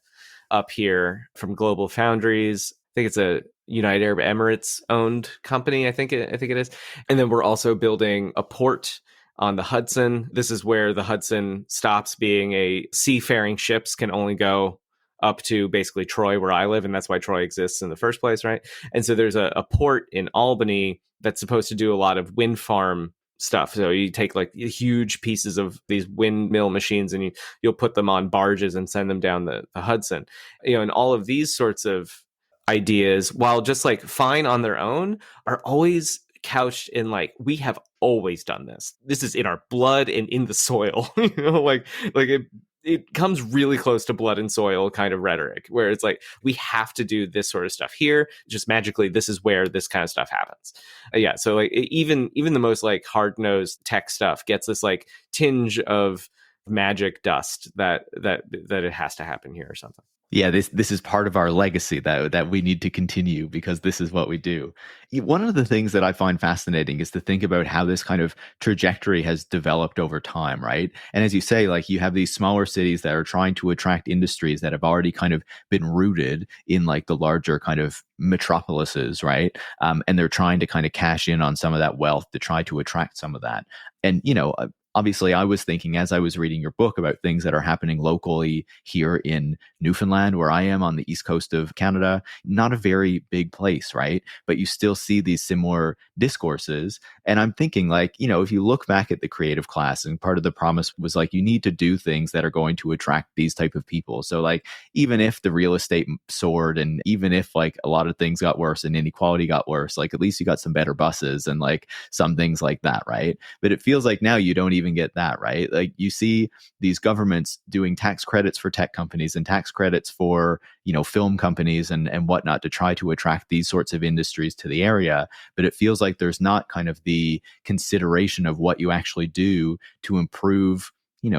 Speaker 1: up here from Global Foundries. I think it's a United Arab Emirates owned company. I think it is. And then we're also building a port on the Hudson. This is where the Hudson stops being a seafaring ships can only go up to basically Troy, where I live. And that's why Troy exists in the first place, right? And so there's a port in Albany that's supposed to do a lot of wind farm stuff. So you take like huge pieces of these windmill machines and you'll put them on barges and send them down the Hudson. And all of these sorts of ideas, while just like fine on their own, are always couched in like, we have always done this. This is in our blood and in the soil. Like it comes really close to blood and soil kind of rhetoric, where it's like, we have to do this sort of stuff here. Just magically, this is where this kind of stuff happens. Yeah. So like even the most like hard-nosed tech stuff gets this like tinge of magic dust that it has to happen here or something.
Speaker 2: Yeah, this is part of our legacy that we need to continue because this is what we do. One of the things that I find fascinating is to think about how this kind of trajectory has developed over time, right? And as you say, like you have these smaller cities that are trying to attract industries that have already kind of been rooted in like the larger kind of metropolises, right? And they're trying to kind of cash in on some of that wealth to try to attract some of that. And, obviously, I was thinking as I was reading your book about things that are happening locally here in Newfoundland, where I am on the east coast of Canada, not a very big place, right? But you still see these similar discourses. And I'm thinking like, if you look back at the creative class, and part of the promise was like, you need to do things that are going to attract these type of people. So like, even if the real estate soared and even if like a lot of things got worse and inequality got worse, like at least you got some better buses and like some things like that, right? But it feels like now you don't even get that, right? Like you see these governments doing tax credits for tech companies and tax credits for, film companies and whatnot to try to attract these sorts of industries to the area. But it feels like there's not kind of the consideration of what you actually do to improve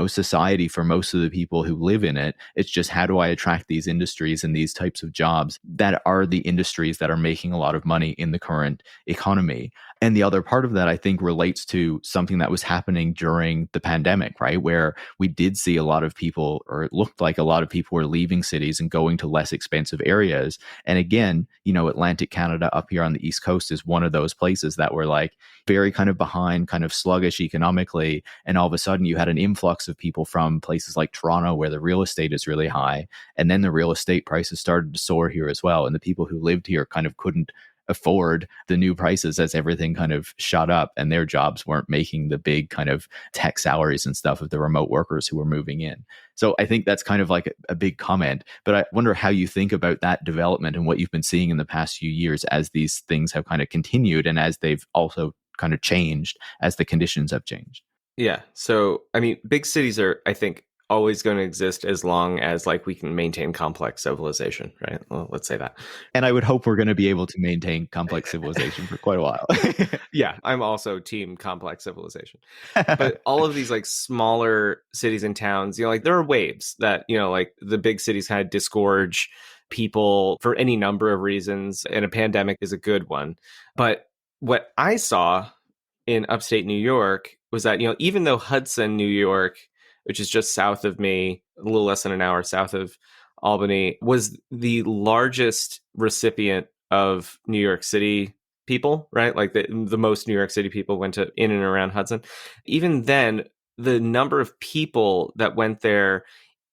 Speaker 2: society for most of the people who live in it. It's just, how do I attract these industries and these types of jobs that are the industries that are making a lot of money in the current economy? And the other part of that, I think, relates to something that was happening during the pandemic, right? Where we did see a lot of people, or it looked like a lot of people were leaving cities and going to less expensive areas. And again, Atlantic Canada up here on the East Coast is one of those places that were like very kind of behind, kind of sluggish economically. And all of a sudden you had an influx of people from places like Toronto, where the real estate is really high. And then the real estate prices started to soar here as well. And the people who lived here kind of couldn't afford the new prices as everything kind of shot up, and their jobs weren't making the big kind of tech salaries and stuff of the remote workers who were moving in. So I think that's kind of like a big comment, but I wonder how you think about that development and what you've been seeing in the past few years as these things have kind of continued, and as they've also kind of changed as the conditions have changed.
Speaker 1: Yeah. So, I mean, big cities are, I think, always going to exist as long as like we can maintain complex civilization, right? Well, let's say that.
Speaker 2: And I would hope we're going to be able to maintain complex civilization for quite a while.
Speaker 1: Yeah, I'm also team complex civilization. But all of these like smaller cities and towns, like there are waves that, like the big cities kind of disgorge people for any number of reasons, and a pandemic is a good one. But what I saw in upstate New York was that, even though Hudson, New York, which is just south of me, a little less than an hour south of Albany, was the largest recipient of New York City people, right? Like the most New York City people went to in and around Hudson. Even then, the number of people that went there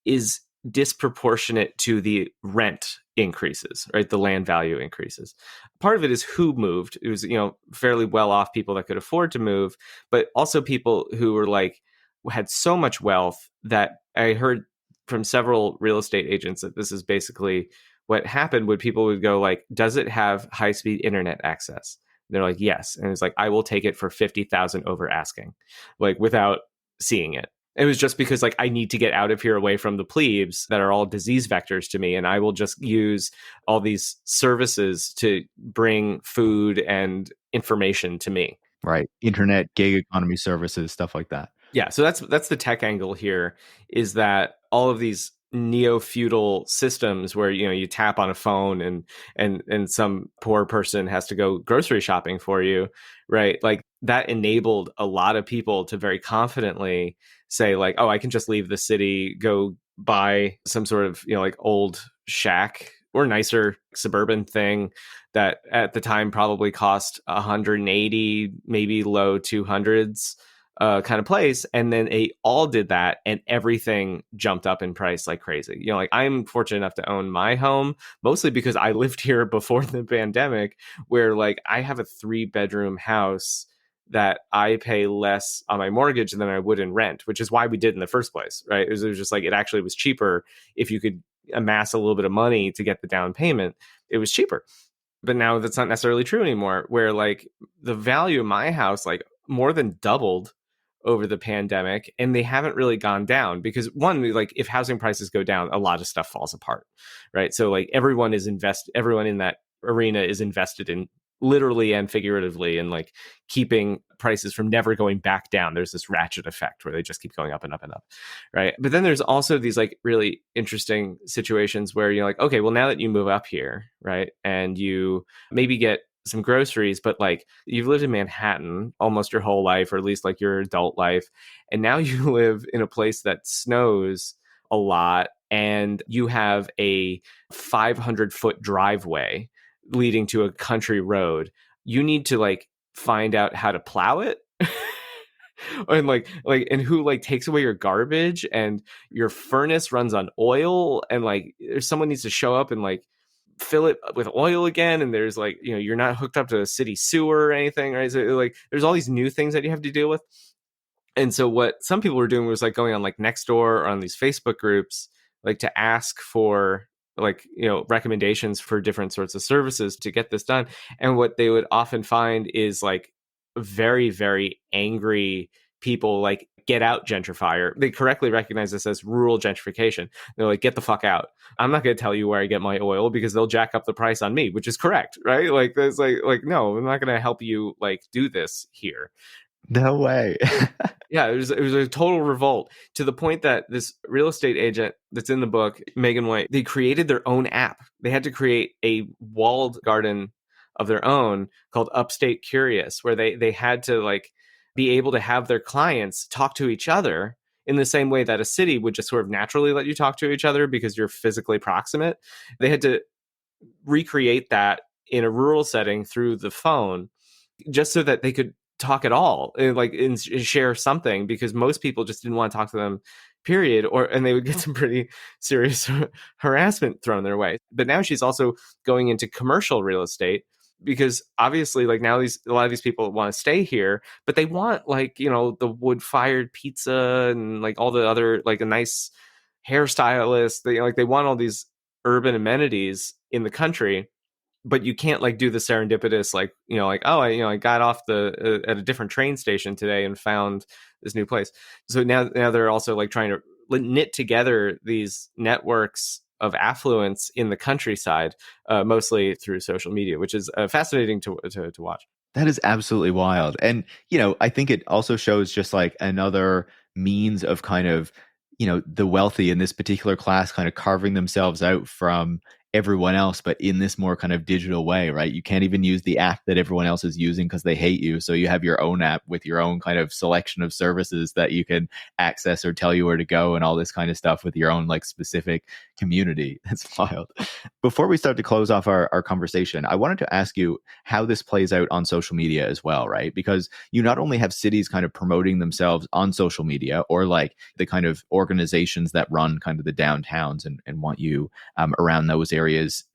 Speaker 1: is disproportionate to the rent increases, right? The land value increases. Part of it is who moved. It was, fairly well off people that could afford to move, but also people who were like, had so much wealth that I heard from several real estate agents that this is basically what happened when people would go like, does it have high-speed internet access? And they're like, yes. And it's like, I will take it for 50,000 over asking, like without seeing it. It was just because like I need to get out of here away from the plebes that are all disease vectors to me, and I will just use all these services to bring food and information to me.
Speaker 2: Right. Internet, gig economy services, stuff like that.
Speaker 1: Yeah, so that's the tech angle here, is that all of these neo-feudal systems where you tap on a phone and some poor person has to go grocery shopping for you, right? Like that enabled a lot of people to very confidently say like, oh, I can just leave the city, go buy some sort of like old shack or nicer suburban thing that at the time probably cost 180, maybe low 200s kind of place. And then they all did that, and everything jumped up in price like crazy. Like I'm fortunate enough to own my home, mostly because I lived here before the pandemic, where like I have a 3-bedroom house that I pay less on my mortgage than I would in rent, which is why we did in the first place, right? It was just like, it actually was cheaper if you could amass a little bit of money to get the down payment. It was cheaper. But now that's not necessarily true anymore, where like the value of my house like more than doubled over the pandemic, and they haven't really gone down because one, like if housing prices go down, a lot of stuff falls apart, right? So like everyone in that arena is invested in literally and figuratively in like keeping prices from never going back down. There's this ratchet effect where they just keep going up and up and up, right? But then there's also these like really interesting situations where you're like, okay, well now that you move up here, right, and you maybe get some groceries, but like you've lived in Manhattan almost your whole life, or at least like your adult life, and now you live in a place that snows a lot, and you have a 500-foot driveway leading to a country road. You need to like find out how to plow it. And and who like takes away your garbage, and your furnace runs on oil, and like someone needs to show up and like fill it with oil again, and there's like you're not hooked up to a city sewer or anything, right? So like there's all these new things that you have to deal with. And so what some people were doing was like going on like Nextdoor or on these Facebook groups, like to ask for like recommendations for different sorts of services to get this done. And what they would often find is like very, very angry people, like get out gentrifier. They correctly recognize this as rural gentrification. They're like, get the fuck out. I'm not going to tell you where I get my oil because they'll jack up the price on me, which is correct, right? Like there's like no, I'm not going to help you like do this here.
Speaker 2: No way.
Speaker 1: Yeah, it was a total revolt to the point that this real estate agent that's in the book, Megan White, they created their own app. They had to create a walled garden of their own called Upstate Curious, where they had to like be able to have their clients talk to each other in the same way that a city would just sort of naturally let you talk to each other because you're physically proximate. They had to recreate that in a rural setting through the phone just so that they could talk at all and like and share something, because most people just didn't want to talk to them, period, or and they would get some pretty serious harassment thrown their way. But now she's also going into commercial real estate, because obviously like now these a lot of these people want to stay here, but they want like, you know, the wood fired pizza and like all the other like a nice hairstylist. They like they want all these urban amenities in the country, but you can't like do the serendipitous like, you know, like, oh, I got off the at a different train station today and found this new place. So now they're also like trying to knit together these networks of affluence in the countryside, mostly through social media, which is fascinating to watch.
Speaker 2: That is absolutely wild. And, I think it also shows just like another means of kind of, the wealthy in this particular class kind of carving themselves out from everyone else, but in this more kind of digital way, right? You can't even use the app that everyone else is using because they hate you. So you have your own app with your own kind of selection of services that you can access or tell you where to go and all this kind of stuff with your own like specific community. That's wild. Before we start to close off our conversation, I wanted to ask you how this plays out on social media as well, right? Because you not only have cities kind of promoting themselves on social media, or like the kind of organizations that run kind of the downtowns and want you around those areas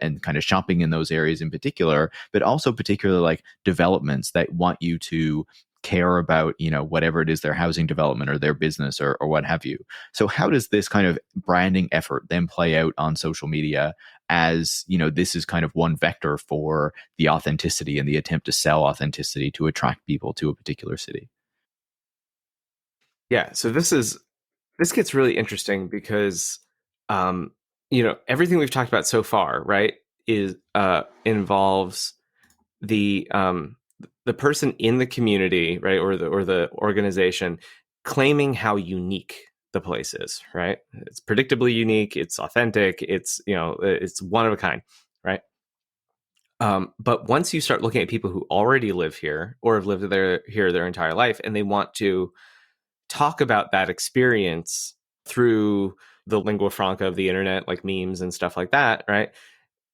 Speaker 2: and kind of shopping in those areas in particular, but also particularly like developments that want you to care about, whatever it is, their housing development or their business or what have you. So how does this kind of branding effort then play out on social media, as this is kind of one vector for the authenticity and the attempt to sell authenticity to attract people to a particular city?
Speaker 1: Yeah, so this gets really interesting because everything we've talked about so far, right, is involves the person in the community, right, or the organization claiming how unique the place is, right? It's predictably unique, it's authentic, it's one of a kind, right? But once you start looking at people who already live here or have lived here their entire life, and they want to talk about that experience through the lingua franca of the internet, like memes and stuff like that, right?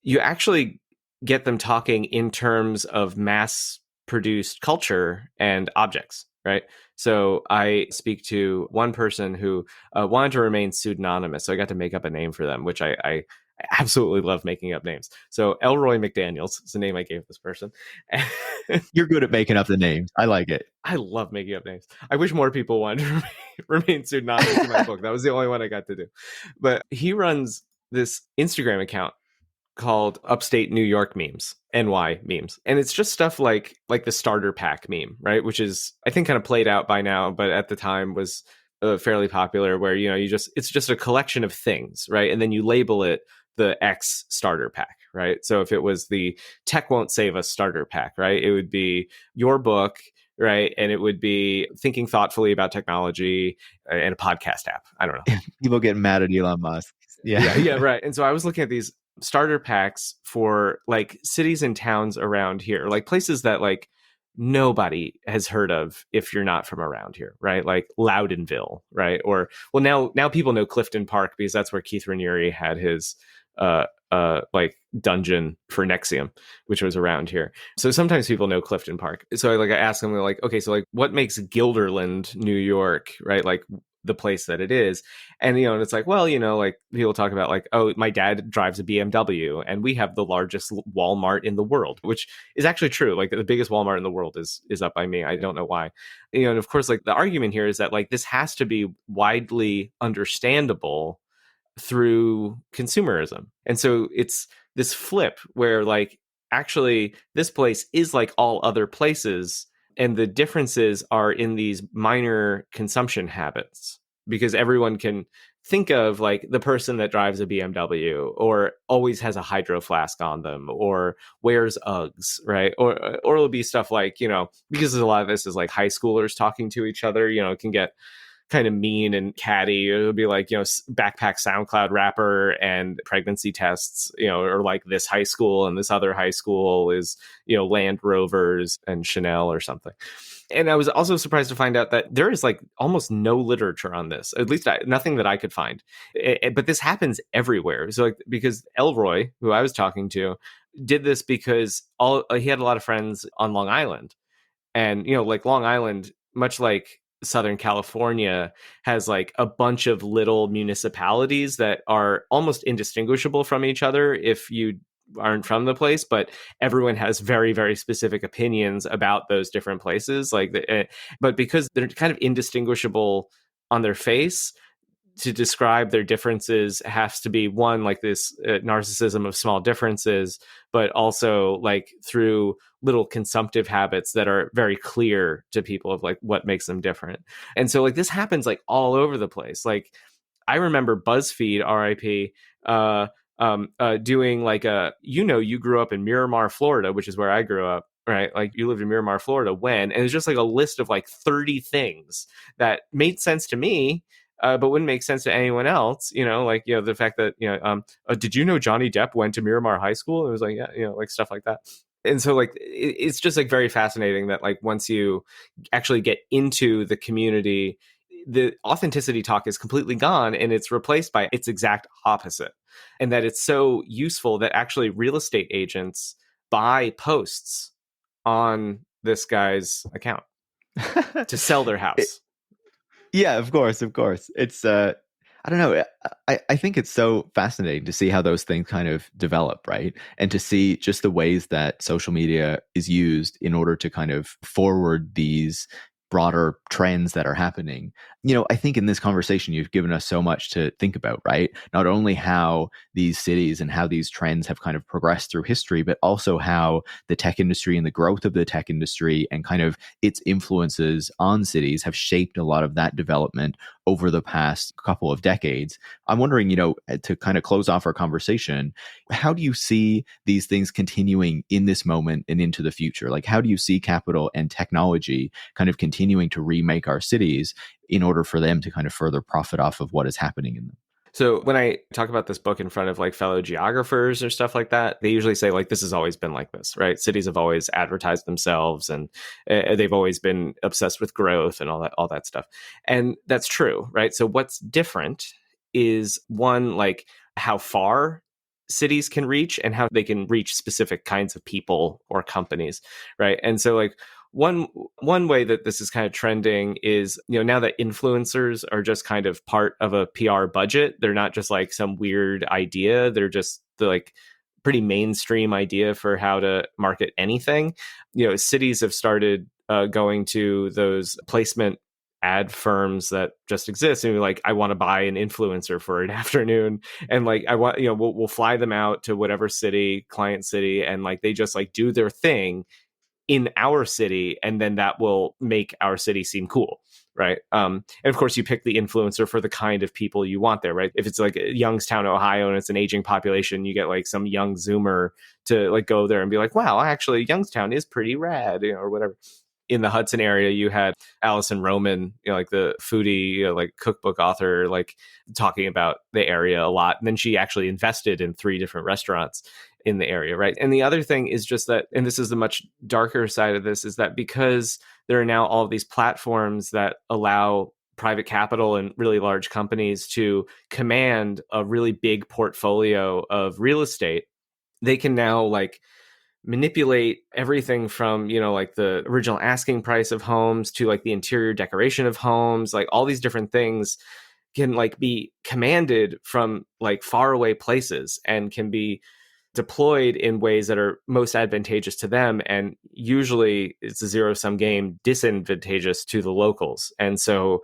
Speaker 1: You actually get them talking in terms of mass produced culture and objects, right? So I speak to one person who wanted to remain pseudonymous. So I got to make up a name for them, which I absolutely love making up names. So Elroy McDaniels is the name I gave this person.
Speaker 2: You're good at making up the names. I like it.
Speaker 1: I love making up names. I wish more people wanted to remain pseudonymous in my book. That was the only one I got to do. But he runs this Instagram account called Upstate New York Memes, NY Memes. And it's just stuff like the starter pack meme, right? Which is, I think, kind of played out by now, but at the time was fairly popular, where, it's just a collection of things, right? And then you label it the X starter pack, right? So if it was the Tech Won't Save Us starter pack, right? It would be your book, right? And it would be thinking thoughtfully about technology and a podcast app. I don't know.
Speaker 2: People get mad at Elon Musk.
Speaker 1: Yeah, right. And so I was looking at these starter packs for like cities and towns around here, like places that like nobody has heard of if you're not from around here, right? Like Loudonville, right? Or now people know Clifton Park because that's where Keith Raniere had his like dungeon for Nexium, which was around here. So sometimes people know Clifton Park. So I ask them like, okay, so like what makes Guilderland, New York, right? Like the place that it is. And and it's like, well, like people talk about like, oh, my dad drives a BMW and we have the largest Walmart in the world, which is actually true. Like the biggest Walmart in the world is up by me. I don't know why. And of course, like the argument here is that like this has to be widely understandable through consumerism. And so it's this flip where like actually this place is like all other places, and the differences are in these minor consumption habits, because everyone can think of like the person that drives a BMW or always has a hydro flask on them or wears Uggs, right? Or it'll be stuff like, because a lot of this is like high schoolers talking to each other, it can get kind of mean and catty. It'll be like, backpack SoundCloud rapper and pregnancy tests, or like this high school and this other high school is, Land Rovers and Chanel or something. And I was also surprised to find out that there is like almost no literature on this, at least nothing that I could find. But this happens everywhere. So like, because Elroy, who I was talking to, did this because he had a lot of friends on Long Island. And, like Long Island, much like Southern California, has like a bunch of little municipalities that are almost indistinguishable from each other if you aren't from the place, but everyone has very, very specific opinions about those different places. But because they're kind of indistinguishable on their face, to describe their differences has to be one, like this narcissism of small differences, but also like through little consumptive habits that are very clear to people of like what makes them different. And so like this happens like all over the place. Like I remember BuzzFeed, RIP, doing like you grew up in Miramar, Florida, which is where I grew up, right? Like you lived in Miramar, Florida when, and it's just like a list of like 30 things that made sense to me, but wouldn't make sense to anyone else, the fact that, did you know Johnny Depp went to Miramar High School? It was like, yeah, like stuff like that. And so like, it's just like very fascinating that like once you actually get into the community, the authenticity talk is completely gone and it's replaced by its exact opposite. And that it's so useful that actually real estate agents buy posts on this guy's account to sell their house.
Speaker 2: Yeah, of course. It's I don't know. I think it's so fascinating to see how those things kind of develop, right? And to see just the ways that social media is used in order to kind of forward these broader trends that are happening. I think in this conversation, you've given us so much to think about, right? Not only how these cities and how these trends have kind of progressed through history, but also how the tech industry and the growth of the tech industry and kind of its influences on cities have shaped a lot of that development over the past couple of decades. I'm wondering, to kind of close off our conversation, how do you see these things continuing in this moment and into the future? Like, how do you see capital and technology kind of continuing to remake our cities in order for them to kind of further profit off of what is happening in them?
Speaker 1: So when I talk about this book in front of like fellow geographers or stuff like that, they usually say like, this has always been like this, right? Cities have always advertised themselves and they've always been obsessed with growth and all that stuff. And that's true, right? So what's different is one, like how far cities can reach and how they can reach specific kinds of people or companies, right? And so like one way that this is kind of trending is, now that influencers are just kind of part of a PR budget, they're not just like some weird idea. They're just the like pretty mainstream idea for how to market anything. Cities have started going to those placement ad firms that just exist and like, I want to buy an influencer for an afternoon, and like I want, we'll fly them out to whatever city, client city, and like they just like do their thing in our city, and then that will make our city seem cool, right? And of course you pick the influencer for the kind of people you want there, right? If it's like Youngstown, Ohio, and it's an aging population, you get like some young Zoomer to like go there and be like, wow, actually Youngstown is pretty rad, or whatever. In the Hudson area, you had Allison Roman, like the foodie, like cookbook author, like talking about the area a lot. And then she actually invested in 3 different restaurants in the area, right? And the other thing is just that, and this is the much darker side of this, is that because there are now all of these platforms that allow private capital and really large companies to command a really big portfolio of real estate, they can now like manipulate everything from, like the original asking price of homes to like the interior decoration of homes, like all these different things can like be commanded from like far away places and can be deployed in ways that are most advantageous to them. And usually it's a zero-sum game, disadvantageous to the locals. And so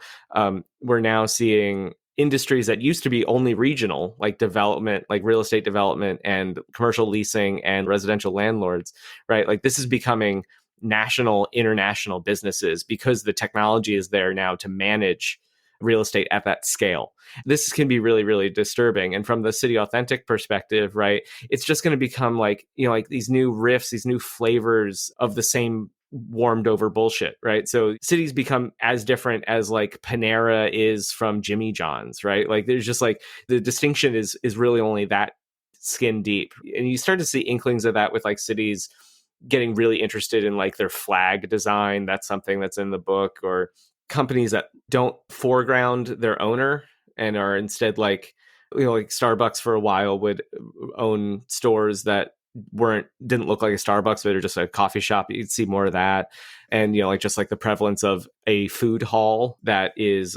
Speaker 1: we're now seeing industries that used to be only regional, like development, like real estate development and commercial leasing and residential landlords, right? Like this is becoming national, international businesses because the technology is there now to manage real estate at that scale. This can be really, really disturbing. And from the city authentic perspective, right, it's just going to become like, like these new riffs, these new flavors of the same warmed over bullshit, right? So cities become as different as like Panera is from Jimmy John's, right? Like there's just like the distinction is really only that skin deep. And you start to see inklings of that with like cities getting really interested in like their flag design. That's something that's in the book. Or companies that don't foreground their owner and are instead like, like Starbucks for a while would own stores that didn't look like a Starbucks, but are just a coffee shop. You'd see more of that. And, like just like the prevalence of a food hall that is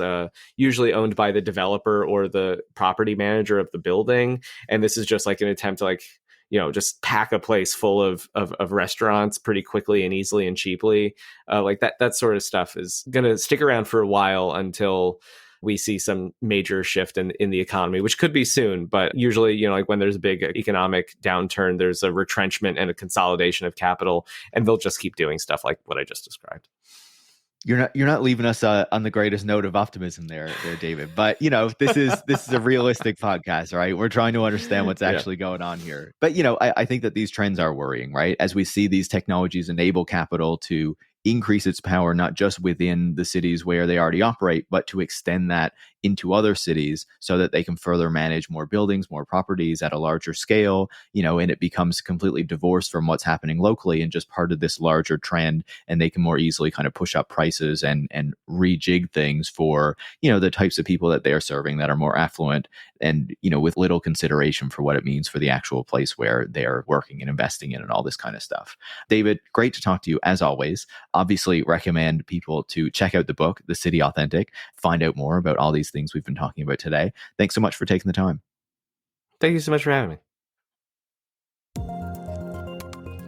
Speaker 1: usually owned by the developer or the property manager of the building. And this is just like an attempt to like, just pack a place full of restaurants pretty quickly and easily and cheaply. Like that sort of stuff is going to stick around for a while until we see some major shift in the economy, which could be soon. But usually, like when there's a big economic downturn, there's a retrenchment and a consolidation of capital, and they'll just keep doing stuff like what I just described.
Speaker 2: You're not leaving us on the greatest note of optimism there, David. But this is a realistic podcast, right? We're trying to understand what's actually going on here. But I think that these trends are worrying, right? As we see these technologies enable capital to increase its power, not just within the cities where they already operate, but to extend that into other cities so that they can further manage more buildings, more properties at a larger scale, and it becomes completely divorced from what's happening locally and just part of this larger trend. And they can more easily kind of push up prices and rejig things for, the types of people that they are serving that are more affluent and, with little consideration for what it means for the actual place where they're working and investing in and all this kind of stuff. David, great to talk to you as always. Obviously recommend people to check out the book, The City Authentic, find out more about all these things we've been talking about today. Thanks so much for taking the time.
Speaker 1: Thank you so much for having me.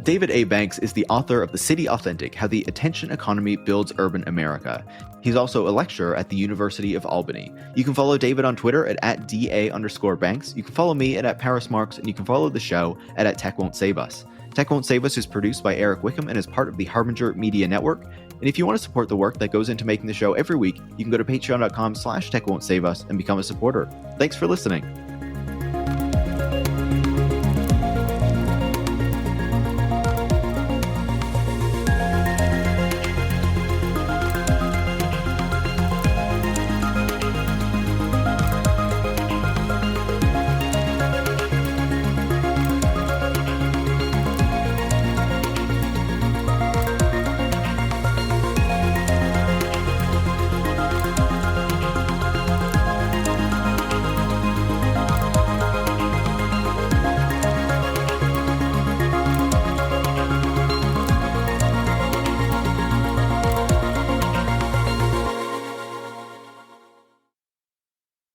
Speaker 2: David A. Banks is the author of The City Authentic, How the Attention Economy Builds Urban America. He's also a lecturer at the University of Albany. You can follow David on Twitter at @DA_Banks. You can follow me at Paris Marx, and you can follow the show at Tech Won't Save Us. Tech Won't Save Us is produced by Eric Wickham and is part of the Harbinger Media Network. And if you want to support the work that goes into making the show every week, you can go to patreon.com/techwon'tsaveus and become a supporter. Thanks for listening.